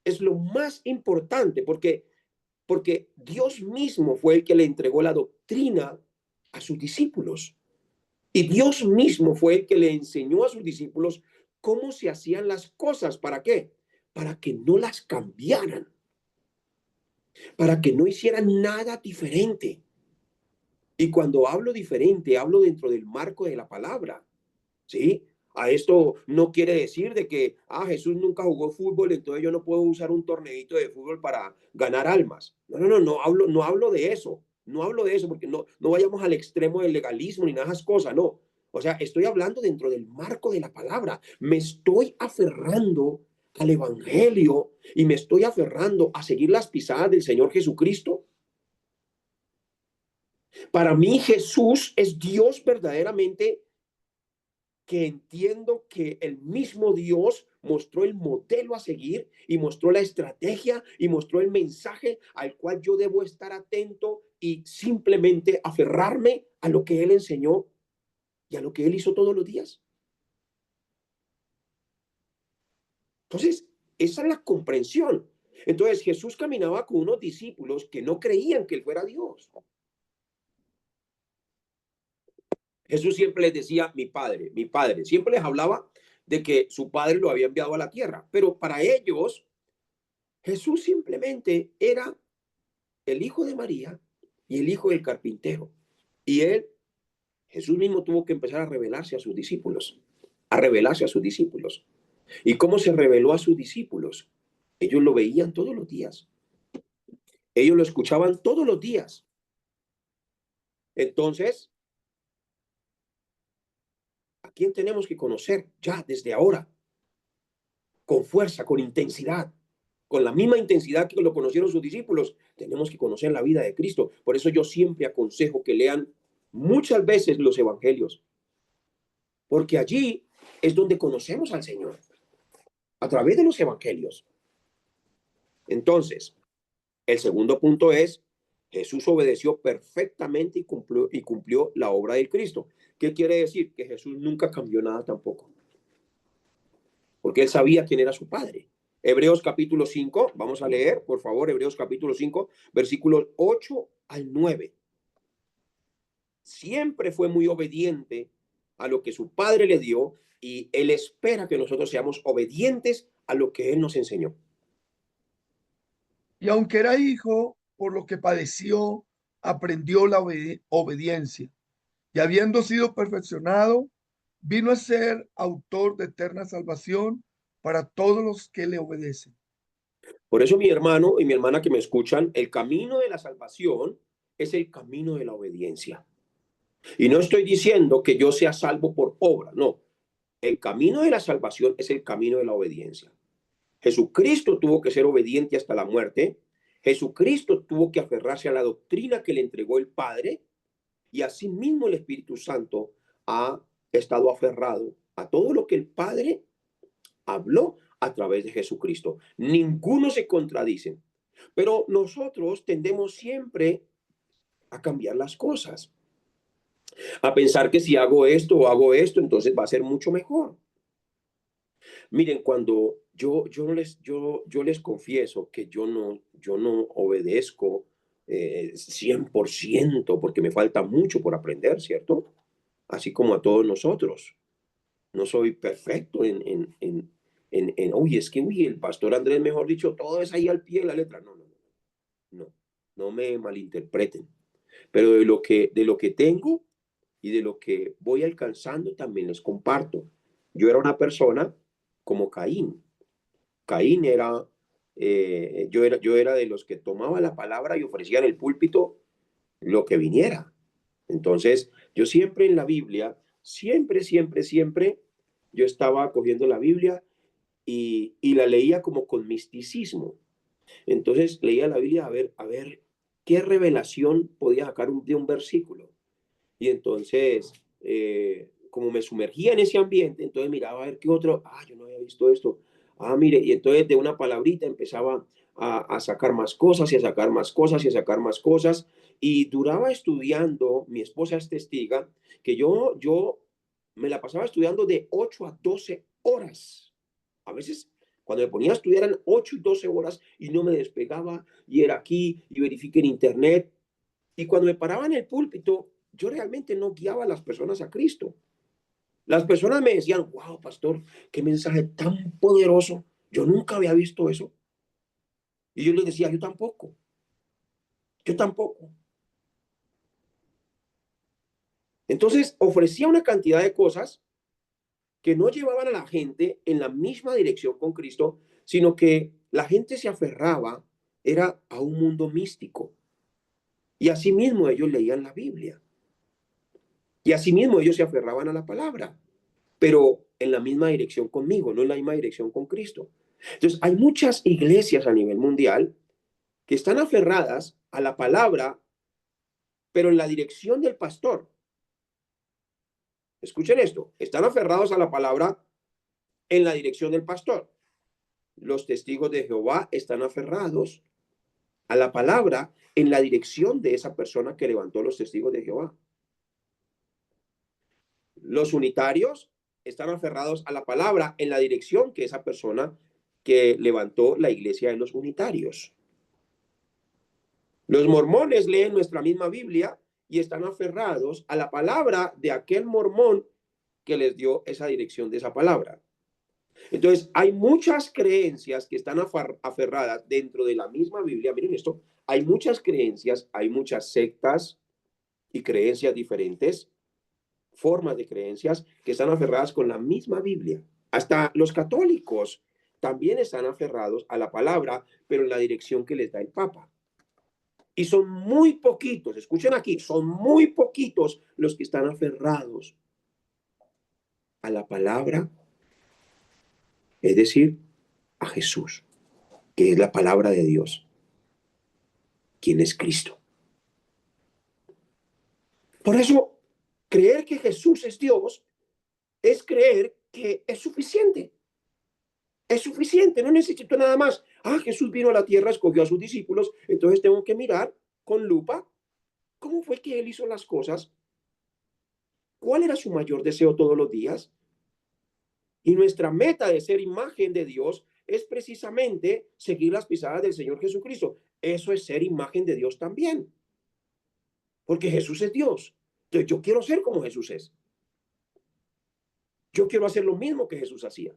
es lo más importante porque Dios mismo fue el que le entregó la doctrina a sus discípulos. Y Dios mismo fue el que le enseñó a sus discípulos cómo se hacían las cosas. ¿Para qué? Para que no las cambiaran. Para que no hicieran nada diferente. Y cuando hablo diferente, hablo dentro del marco de la palabra. ¿Sí? A esto no quiere decir de que, Jesús nunca jugó fútbol, entonces yo no puedo usar un torneito de fútbol para ganar almas. No hablo de eso. No hablo de eso porque no vayamos al extremo del legalismo ni nada de esas cosas, no. O sea, estoy hablando dentro del marco de la palabra. Me estoy aferrando al evangelio y me estoy aferrando a seguir las pisadas del Señor Jesucristo. Para mí Jesús es Dios verdaderamente, que entiendo que el mismo Dios mostró el modelo a seguir y mostró la estrategia y mostró el mensaje al cual yo debo estar atento y simplemente aferrarme a lo que Él enseñó y a lo que Él hizo todos los días. Entonces, esa es la comprensión. Entonces, Jesús caminaba con unos discípulos que no creían que Él fuera Dios. Jesús siempre les decía, mi padre, mi padre. Siempre les hablaba de que su padre lo había enviado a la tierra. Pero para ellos, Jesús simplemente era el hijo de María y el hijo del carpintero. Y él, Jesús mismo tuvo que empezar a revelarse a sus discípulos, a revelarse a sus discípulos. ¿Y cómo se reveló a sus discípulos? Ellos lo veían todos los días. Ellos lo escuchaban todos los días. Entonces, ¿a quién tenemos que conocer ya desde ahora? Con fuerza, con intensidad, con la misma intensidad que lo conocieron sus discípulos. Tenemos que conocer la vida de Cristo. Por eso yo siempre aconsejo que lean muchas veces los evangelios, porque allí es donde conocemos al Señor, a través de los evangelios. Entonces, el segundo punto es, Jesús obedeció perfectamente y cumplió la obra de Cristo. ¿Qué quiere decir? Que Jesús nunca cambió nada tampoco, porque él sabía quién era su Padre. Hebreos capítulo 5, vamos a leer, por favor, Hebreos capítulo 5, versículos 8 al 9. Siempre fue muy obediente a lo que su Padre le dio y él espera que nosotros seamos obedientes a lo que él nos enseñó. Y aunque era hijo, por lo que padeció, aprendió la obediencia. Y habiendo sido perfeccionado, vino a ser autor de eterna salvación para todos los que le obedecen. Por eso, mi hermano y mi hermana que me escuchan, el camino de la salvación es el camino de la obediencia. Y no estoy diciendo que yo sea salvo por obra, no. El camino de la salvación es el camino de la obediencia. Jesucristo tuvo que ser obediente hasta la muerte. Jesucristo tuvo que aferrarse a la doctrina que le entregó el Padre, y asimismo el Espíritu Santo ha estado aferrado a todo lo que el Padre habló a través de Jesucristo. Ninguno se contradice, pero nosotros tendemos siempre a cambiar las cosas, a pensar que si hago esto o hago esto, entonces va a ser mucho mejor. Miren, cuando yo les confieso que yo no obedezco 100% porque me falta mucho por aprender, ¿cierto? Así como a todos nosotros. No soy perfecto oye, es que, uy, el pastor Andrés, mejor dicho, todo es ahí al pie de la letra. No, no, no, no, no me malinterpreten. Pero de lo que tengo y de lo que voy alcanzando también les comparto. Yo era una persona como Caín. Caín era, yo era de los que tomaba la palabra y ofrecía en el púlpito lo que viniera. Entonces, yo siempre en la Biblia, siempre, yo estaba cogiendo la Biblia y la leía como con misticismo. Entonces, leía la Biblia a ver qué revelación podía sacar de un versículo. Y entonces, como me sumergía en ese ambiente, entonces miraba a ver qué otro, yo no había visto esto. Mire, y entonces de una palabrita empezaba a sacar más cosas y a sacar más cosas y a sacar más cosas. Y duraba estudiando, mi esposa es testiga, que yo me la pasaba estudiando de 8 a 12 horas. A veces, cuando me ponía a estudiar eran 8 y 12 horas y no me despegaba y era aquí y verifiqué en internet. Y cuando me paraba en el púlpito, yo realmente no guiaba a las personas a Cristo. Las personas me decían, wow, pastor, qué mensaje tan poderoso. Yo nunca había visto eso. Y yo les decía, yo tampoco. Yo tampoco. Entonces ofrecía una cantidad de cosas que no llevaban a la gente en la misma dirección con Cristo, sino que la gente se aferraba, era a un mundo místico. Y asimismo ellos leían la Biblia. Y asimismo ellos se aferraban a la palabra, pero en la misma dirección conmigo, no en la misma dirección con Cristo. Entonces, hay muchas iglesias a nivel mundial que están aferradas a la palabra, pero en la dirección del pastor. Escuchen esto, están aferrados a la palabra en la dirección del pastor. Los testigos de Jehová están aferrados a la palabra en la dirección de esa persona que levantó los testigos de Jehová. Los unitarios están aferrados a la palabra en la dirección que esa persona que levantó la iglesia de los unitarios. Los mormones leen nuestra misma Biblia y están aferrados a la palabra de aquel mormón que les dio esa dirección de esa palabra. Entonces, hay muchas creencias que están aferradas dentro de la misma Biblia. Miren esto, hay muchas creencias, hay muchas sectas y creencias diferentes, formas de creencias que están aferradas con la misma Biblia. Hasta los católicos también están aferrados a la palabra, pero en la dirección que les da el Papa. Y son muy poquitos, escuchen aquí, son muy poquitos los que están aferrados a la palabra, es decir, a Jesús, que es la palabra de Dios, quien es Cristo. Por eso, creer que Jesús es Dios es creer que es suficiente. Es suficiente, no necesito nada más. Ah, Jesús vino a la tierra, escogió a sus discípulos, entonces tengo que mirar con lupa cómo fue que él hizo las cosas, cuál era su mayor deseo todos los días. Y nuestra meta de ser imagen de Dios es precisamente seguir las pisadas del Señor Jesucristo. Eso es ser imagen de Dios también, porque Jesús es Dios. Entonces yo quiero ser como Jesús es. Yo quiero hacer lo mismo que Jesús hacía.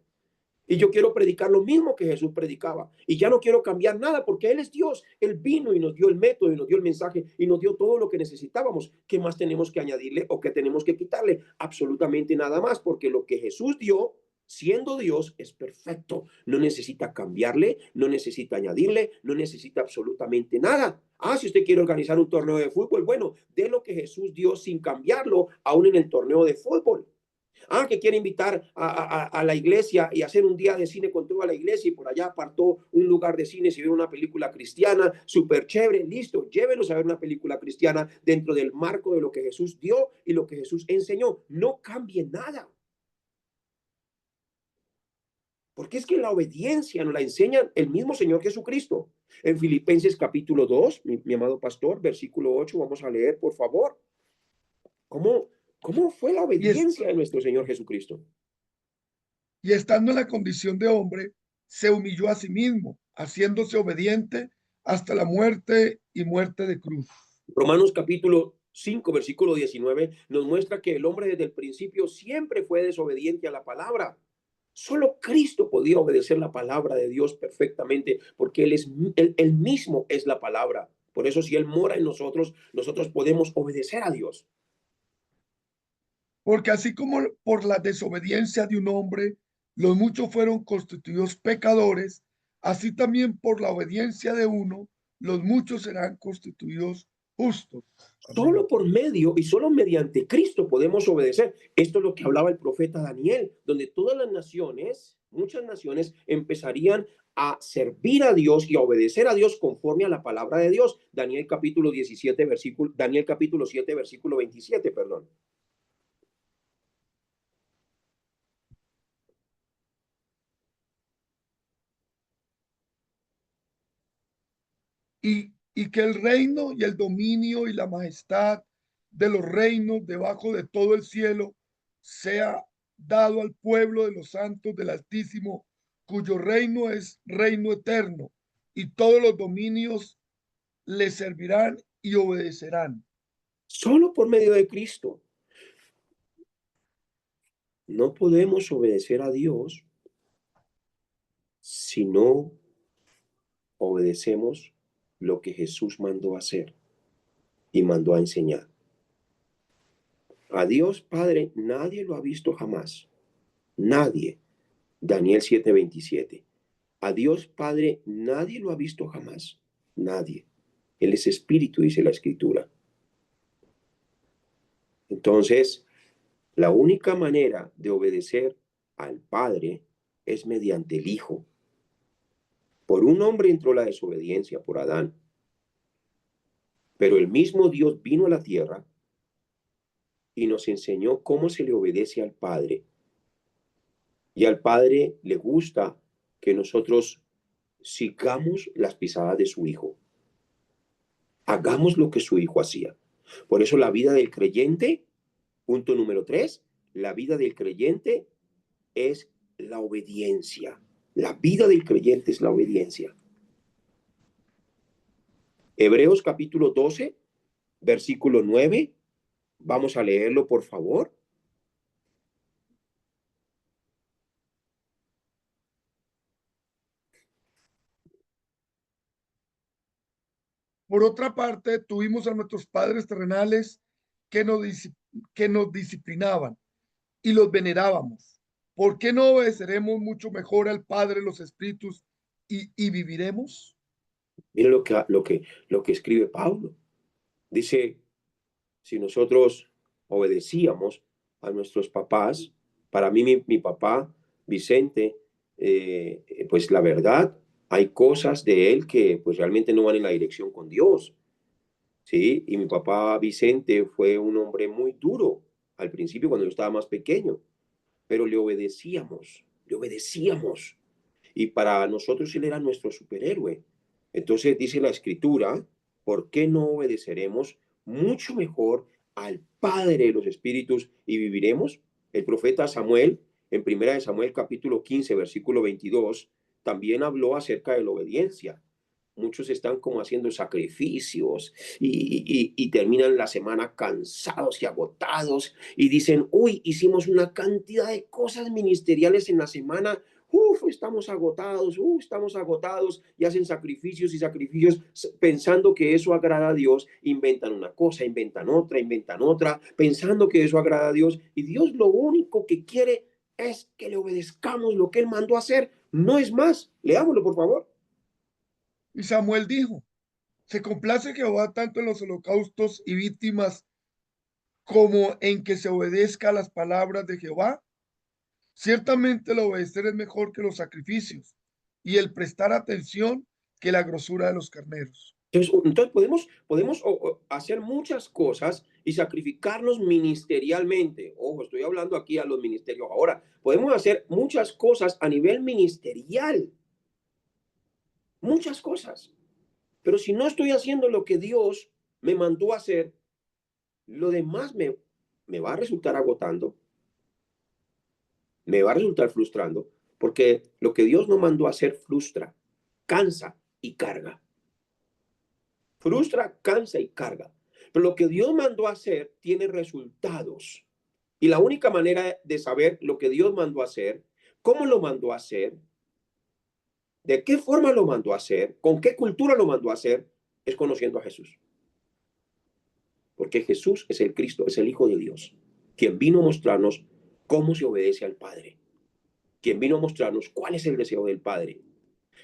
Y yo quiero predicar lo mismo que Jesús predicaba. Y ya no quiero cambiar nada porque Él es Dios. Él vino y nos dio el método y nos dio el mensaje y nos dio todo lo que necesitábamos. ¿Qué más tenemos que añadirle o qué tenemos que quitarle? Absolutamente nada más, porque lo que Jesús dio, siendo Dios, es perfecto. No necesita cambiarle, no necesita añadirle, no necesita absolutamente nada. Ah, si usted quiere organizar un torneo de fútbol, bueno, de lo que Jesús dio sin cambiarlo, aún en el torneo de fútbol. Ah, que quiere invitar a la iglesia y hacer un día de cine con toda la iglesia y por allá apartó un lugar de cine si ve una película cristiana, súper chévere, listo, llévenos a ver una película cristiana dentro del marco de lo que Jesús dio y lo que Jesús enseñó. No cambie nada. Porque es que la obediencia nos la enseña el mismo Señor Jesucristo. En Filipenses capítulo 2, mi amado pastor, versículo 8, vamos a leer, por favor. ¿Cómo fue la Y, es, obediencia de nuestro Señor Jesucristo? y estando en la condición de hombre, se humilló a sí mismo, haciéndose obediente hasta la muerte y muerte de cruz. Romanos capítulo 5, versículo 19, nos muestra que el hombre desde el principio siempre fue desobediente a la palabra. Solo Cristo podía obedecer la palabra de Dios perfectamente, porque él mismo es la palabra. Por eso, si Él mora en nosotros, nosotros podemos obedecer a Dios. Porque así como por la desobediencia de un hombre, los muchos fueron constituidos pecadores, así también por la obediencia de uno, los muchos serán constituidos justos. Amén. Solo por medio y solo mediante Cristo podemos obedecer. Esto es lo que hablaba el profeta Daniel, donde todas las naciones, muchas naciones, empezarían a servir a Dios y a obedecer a Dios conforme a la palabra de Dios. Daniel capítulo 17, Daniel capítulo 7, versículo 27, perdón. Y que el reino y el dominio y la majestad de los reinos debajo de todo el cielo sea dado al pueblo de los santos del Altísimo, cuyo reino es reino eterno, y todos los dominios le servirán y obedecerán. Solo por medio de Cristo. No podemos obedecer a Dios si no obedecemos lo que Jesús mandó a hacer y mandó a enseñar. A Dios Padre nadie lo ha visto jamás. Nadie. Daniel 7:27. A Dios Padre nadie lo ha visto jamás. Nadie. Él es espíritu, dice la Escritura. Entonces, la única manera de obedecer al Padre es mediante el Hijo. Por un hombre entró la desobediencia, por Adán. Pero el mismo Dios vino a la tierra y nos enseñó cómo se le obedece al Padre. Y al Padre le gusta que nosotros sigamos las pisadas de su Hijo. Hagamos lo que su Hijo hacía. Por eso la vida del creyente, punto número 3, la vida del creyente es la obediencia. La vida del creyente es la obediencia. Hebreos capítulo 12, versículo 9. Vamos a leerlo, por favor. Por otra parte, tuvimos a nuestros padres terrenales que que nos disciplinaban y los venerábamos. ¿Por qué no obedeceremos mucho mejor al Padre de los Espíritus y viviremos? Mire lo que escribe Pablo. Dice, si nosotros obedecíamos a nuestros papás, para mí mi papá, Vicente, pues la verdad, hay cosas de él que pues realmente no van en la dirección con Dios, ¿sí? Y mi papá Vicente fue un hombre muy duro al principio cuando yo estaba más pequeño, pero le obedecíamos, le obedecíamos. Y para nosotros él era nuestro superhéroe. Entonces dice la escritura, ¿por qué no obedeceremos mucho mejor al Padre de los Espíritus y viviremos? El profeta Samuel, en primera de Samuel capítulo 15, versículo 22, también habló acerca de la obediencia. Muchos están como haciendo sacrificios y terminan la semana cansados y agotados y dicen, uy, hicimos una cantidad de cosas ministeriales en la semana. Estamos agotados y hacen sacrificios y sacrificios pensando que eso agrada a Dios. Inventan una cosa, inventan otra, pensando que eso agrada a Dios. Y Dios lo único que quiere es que le obedezcamos lo que Él mandó a hacer. No es más. Leámoslo, por favor. Y Samuel dijo, se complace Jehová tanto en los holocaustos y víctimas como en que se obedezca a las palabras de Jehová. Ciertamente el obedecer es mejor que los sacrificios y el prestar atención que la grosura de los carneros. Entonces podemos hacer muchas cosas y sacrificarnos ministerialmente. Ojo, estoy hablando aquí a los ministerios ahora. Podemos hacer muchas cosas a nivel ministerial, muchas cosas. Pero si no estoy haciendo lo que Dios me mandó a hacer, lo demás me va a resultar agotando, me va a resultar frustrando, porque lo que Dios no mandó a hacer frustra, cansa y carga. Frustra, cansa y carga. Pero lo que Dios mandó a hacer tiene resultados. Y la única manera de saber lo que Dios mandó a hacer, cómo lo mandó a hacer, de qué forma lo mandó a hacer, con qué cultura lo mandó a hacer, es conociendo a Jesús. Porque Jesús es el Cristo, es el Hijo de Dios, quien vino a mostrarnos cómo se obedece al Padre, quien vino a mostrarnos cuál es el deseo del Padre,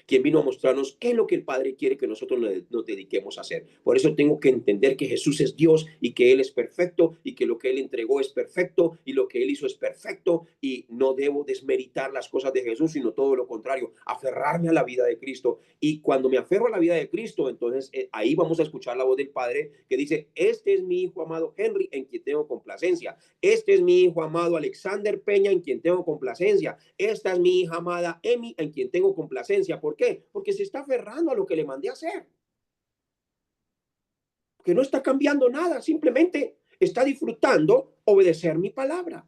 quien vino a mostrarnos qué es lo que el Padre quiere que nosotros nos dediquemos a hacer. Por eso tengo que entender que Jesús es Dios y que Él es perfecto y que lo que Él entregó es perfecto y lo que Él hizo es perfecto y no debo desmeritar las cosas de Jesús, sino todo lo contrario, aferrarme a la vida de Cristo. Y cuando me aferro a la vida de Cristo, entonces ahí vamos a escuchar la voz del Padre que dice, este es mi hijo amado Henry en quien tengo complacencia. Este es mi hijo amado Alexander Peña en quien tengo complacencia. Esta es mi hija amada Emi en quien tengo complacencia. ¿Por qué? Porque se está aferrando a lo que le mandé a hacer. Que no está cambiando nada, simplemente está disfrutando obedecer mi palabra.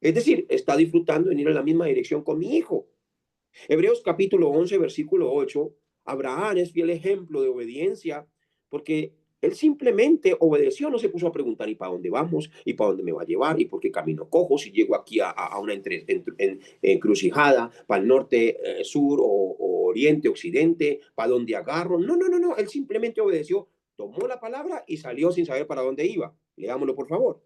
Es decir, está disfrutando en ir en la misma dirección con mi hijo. Hebreos capítulo 11, versículo 8. Abraham es fiel ejemplo de obediencia porque él simplemente obedeció, no se puso a preguntar y para dónde vamos y para dónde me va a llevar y por qué camino cojo, si llego aquí a una encrucijada, para el norte, sur o oriente, occidente, para dónde agarro. No, no, no, no, él simplemente obedeció, tomó la palabra y salió sin saber para dónde iba. Leámoslo, por favor.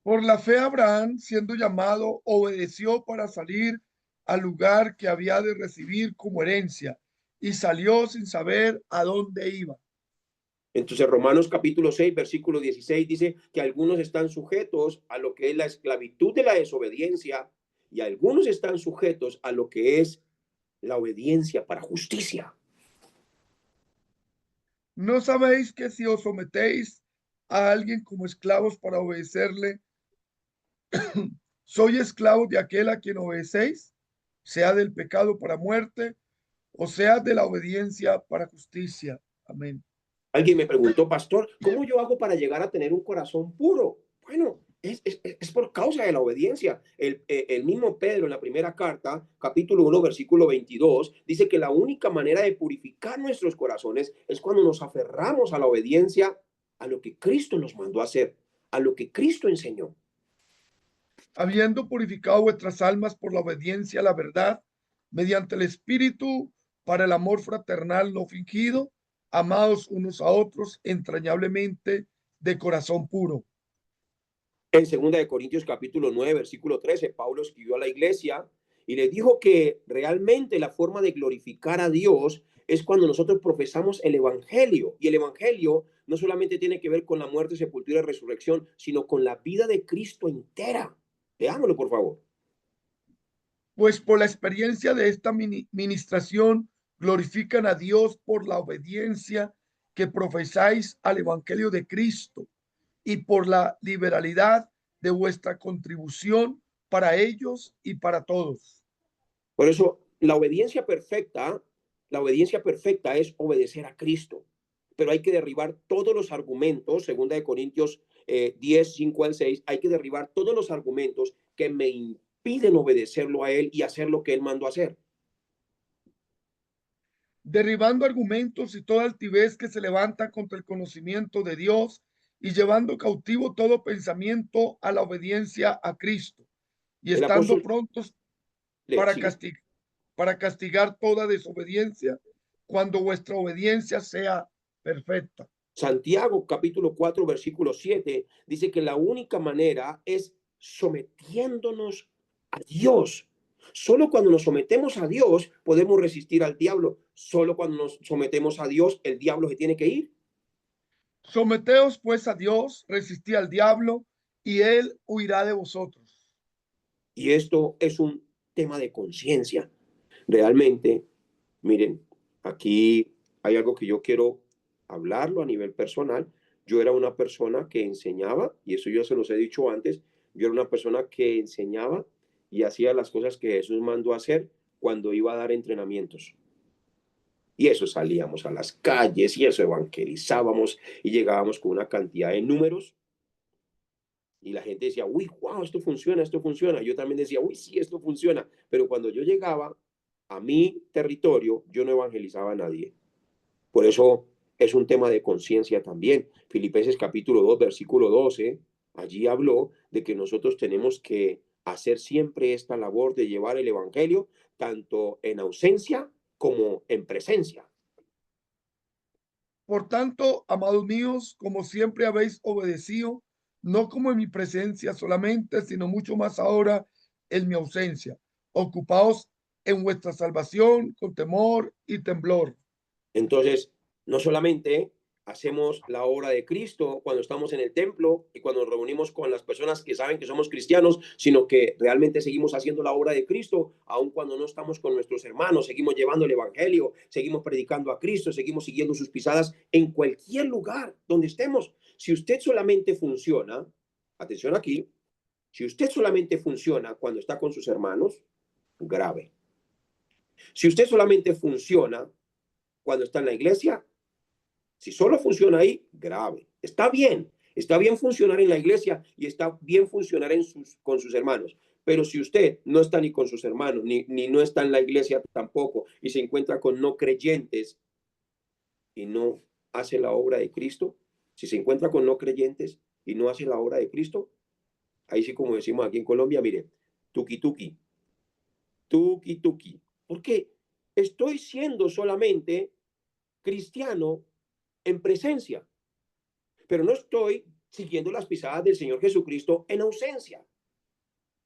Por la fe Abraham, siendo llamado, obedeció para salir al lugar que había de recibir como herencia y salió sin saber a dónde iba. Entonces, Romanos capítulo 6, versículo 16 dice que algunos están sujetos a lo que es la esclavitud de la desobediencia y algunos están sujetos a lo que es la obediencia para justicia. ¿No sabéis que si os sometéis a alguien como esclavos para obedecerle, soy esclavos de aquel a quien obedecéis, sea del pecado para muerte, o sea de la obediencia para justicia? Amén. Alguien me preguntó, pastor, ¿cómo yo hago para llegar a tener un corazón puro? Bueno, es por causa de la obediencia. El mismo Pedro en la primera carta, capítulo 1, versículo 22, dice que la única manera de purificar nuestros corazones es cuando nos aferramos a la obediencia, a lo que Cristo nos mandó a hacer, a lo que Cristo enseñó. Habiendo purificado vuestras almas por la obediencia a la verdad, mediante el Espíritu, para el amor fraternal no fingido, amados unos a otros entrañablemente de corazón puro. En 2 capítulo 9, versículo 13, Pablo escribió a la iglesia y le dijo que realmente la forma de glorificar a Dios es cuando nosotros profesamos el evangelio. Y el evangelio no solamente tiene que ver con la muerte, sepultura y resurrección, sino con la vida de Cristo entera. Leámoslo, por favor. Pues por la experiencia de esta ministración glorifican a Dios por la obediencia que profesáis al Evangelio de Cristo y por la liberalidad de vuestra contribución para ellos y para todos. Por eso, la obediencia perfecta es obedecer a Cristo. Pero hay que derribar todos los argumentos, 2 10, 5 al 6, hay que derribar todos los argumentos que me impiden obedecerlo a Él y hacer lo que Él mandó a hacer. Derribando argumentos y toda altivez que se levanta contra el conocimiento de Dios y llevando cautivo todo pensamiento a la obediencia a Cristo y El estando apóstol, prontos lea, para, siga. para castigar toda desobediencia cuando vuestra obediencia sea perfecta. Santiago capítulo 4, versículo 7 dice que la única manera es sometiéndonos a Dios. Solo cuando nos sometemos a Dios podemos resistir al diablo. Solo cuando nos sometemos a Dios, el diablo se tiene que ir. Someteos pues a Dios, resistid al diablo y él huirá de vosotros. Y esto es un tema de conciencia. Realmente, miren, aquí hay algo que yo quiero hablarlo a nivel personal. Yo era una persona que enseñaba, y eso yo se los he dicho antes, yo era una persona que enseñaba y hacía las cosas que Jesús mandó a hacer cuando iba a dar entrenamientos. Y eso salíamos a las calles y eso evangelizábamos y llegábamos con una cantidad de números y la gente decía, uy, wow, esto funciona, esto funciona. Yo también decía, uy, sí, esto funciona. Pero cuando yo llegaba a mi territorio, yo no evangelizaba a nadie. Por eso es un tema de conciencia también. Filipenses capítulo 2, versículo 12, allí habló de que nosotros tenemos que hacer siempre esta labor de llevar el evangelio, tanto en ausencia como en presencia. Por tanto, amados míos, como siempre habéis obedecido, no como en mi presencia solamente, sino mucho más ahora en mi ausencia. Ocupaos en vuestra salvación con temor y temblor. Entonces, no solamente hacemos la obra de Cristo cuando estamos en el templo y cuando nos reunimos con las personas que saben que somos cristianos, sino que realmente seguimos haciendo la obra de Cristo, aun cuando no estamos con nuestros hermanos, seguimos llevando el Evangelio, seguimos predicando a Cristo, seguimos siguiendo sus pisadas en cualquier lugar donde estemos. Si usted solamente funciona, atención aquí, si usted solamente funciona cuando está con sus hermanos, grave. Si usted solamente funciona cuando está en la iglesia, si solo funciona ahí, grave. Está bien funcionar en la iglesia y está bien funcionar con sus hermanos. Pero si usted no está ni con sus hermanos, ni no está en la iglesia tampoco, y se encuentra con no creyentes y no hace la obra de Cristo, si se encuentra con no creyentes y no hace la obra de Cristo, ahí sí como decimos aquí en Colombia, mire, tuki tuki, tuki tuki. Porque estoy siendo solamente cristiano en presencia, pero no estoy siguiendo las pisadas del Señor Jesucristo en ausencia.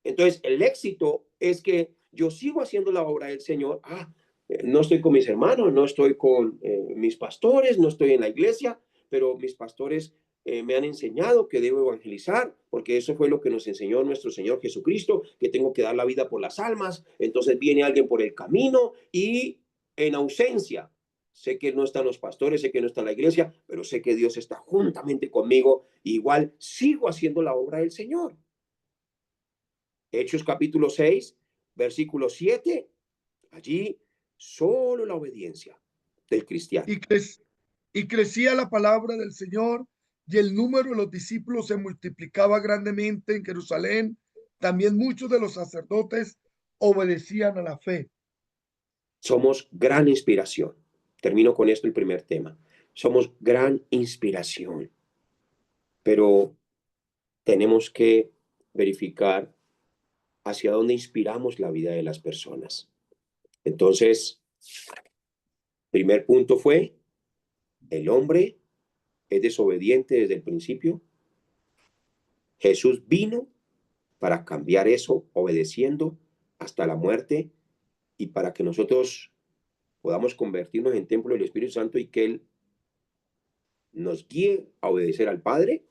Entonces, el éxito es que yo sigo haciendo la obra del Señor. No estoy con mis hermanos, no estoy con mis pastores, no estoy en la iglesia, pero mis pastores me han enseñado que debo evangelizar, porque eso fue lo que nos enseñó nuestro Señor Jesucristo, que tengo que dar la vida por las almas. Entonces viene alguien por el camino y en ausencia. sé que no están los pastores, sé que no está la iglesia, pero sé que Dios está juntamente conmigo. Igual sigo haciendo la obra del Señor. Hechos capítulo 6, versículo 7. Allí solo la obediencia del cristiano. Y, y crecía la palabra del Señor y el número de los discípulos se multiplicaba grandemente en Jerusalén. También muchos de los sacerdotes obedecían a la fe. Somos gran inspiración. Termino con esto el primer tema. Somos gran inspiración, pero tenemos que verificar hacia dónde inspiramos la vida de las personas. Entonces, primer punto fue, el hombre es desobediente desde el principio. Jesús vino para cambiar eso, obedeciendo hasta la muerte y para que nosotros podamos convertirnos en templo del Espíritu Santo y que Él nos guíe a obedecer al Padre.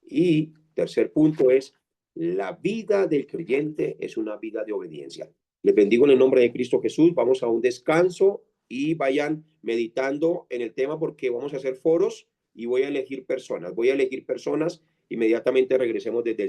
Y tercer punto es, la vida del creyente es una vida de obediencia. Les bendigo en el nombre de Cristo Jesús. Vamos a un descanso y vayan meditando en el tema porque vamos a hacer foros y voy a elegir personas. Inmediatamente regresemos desde el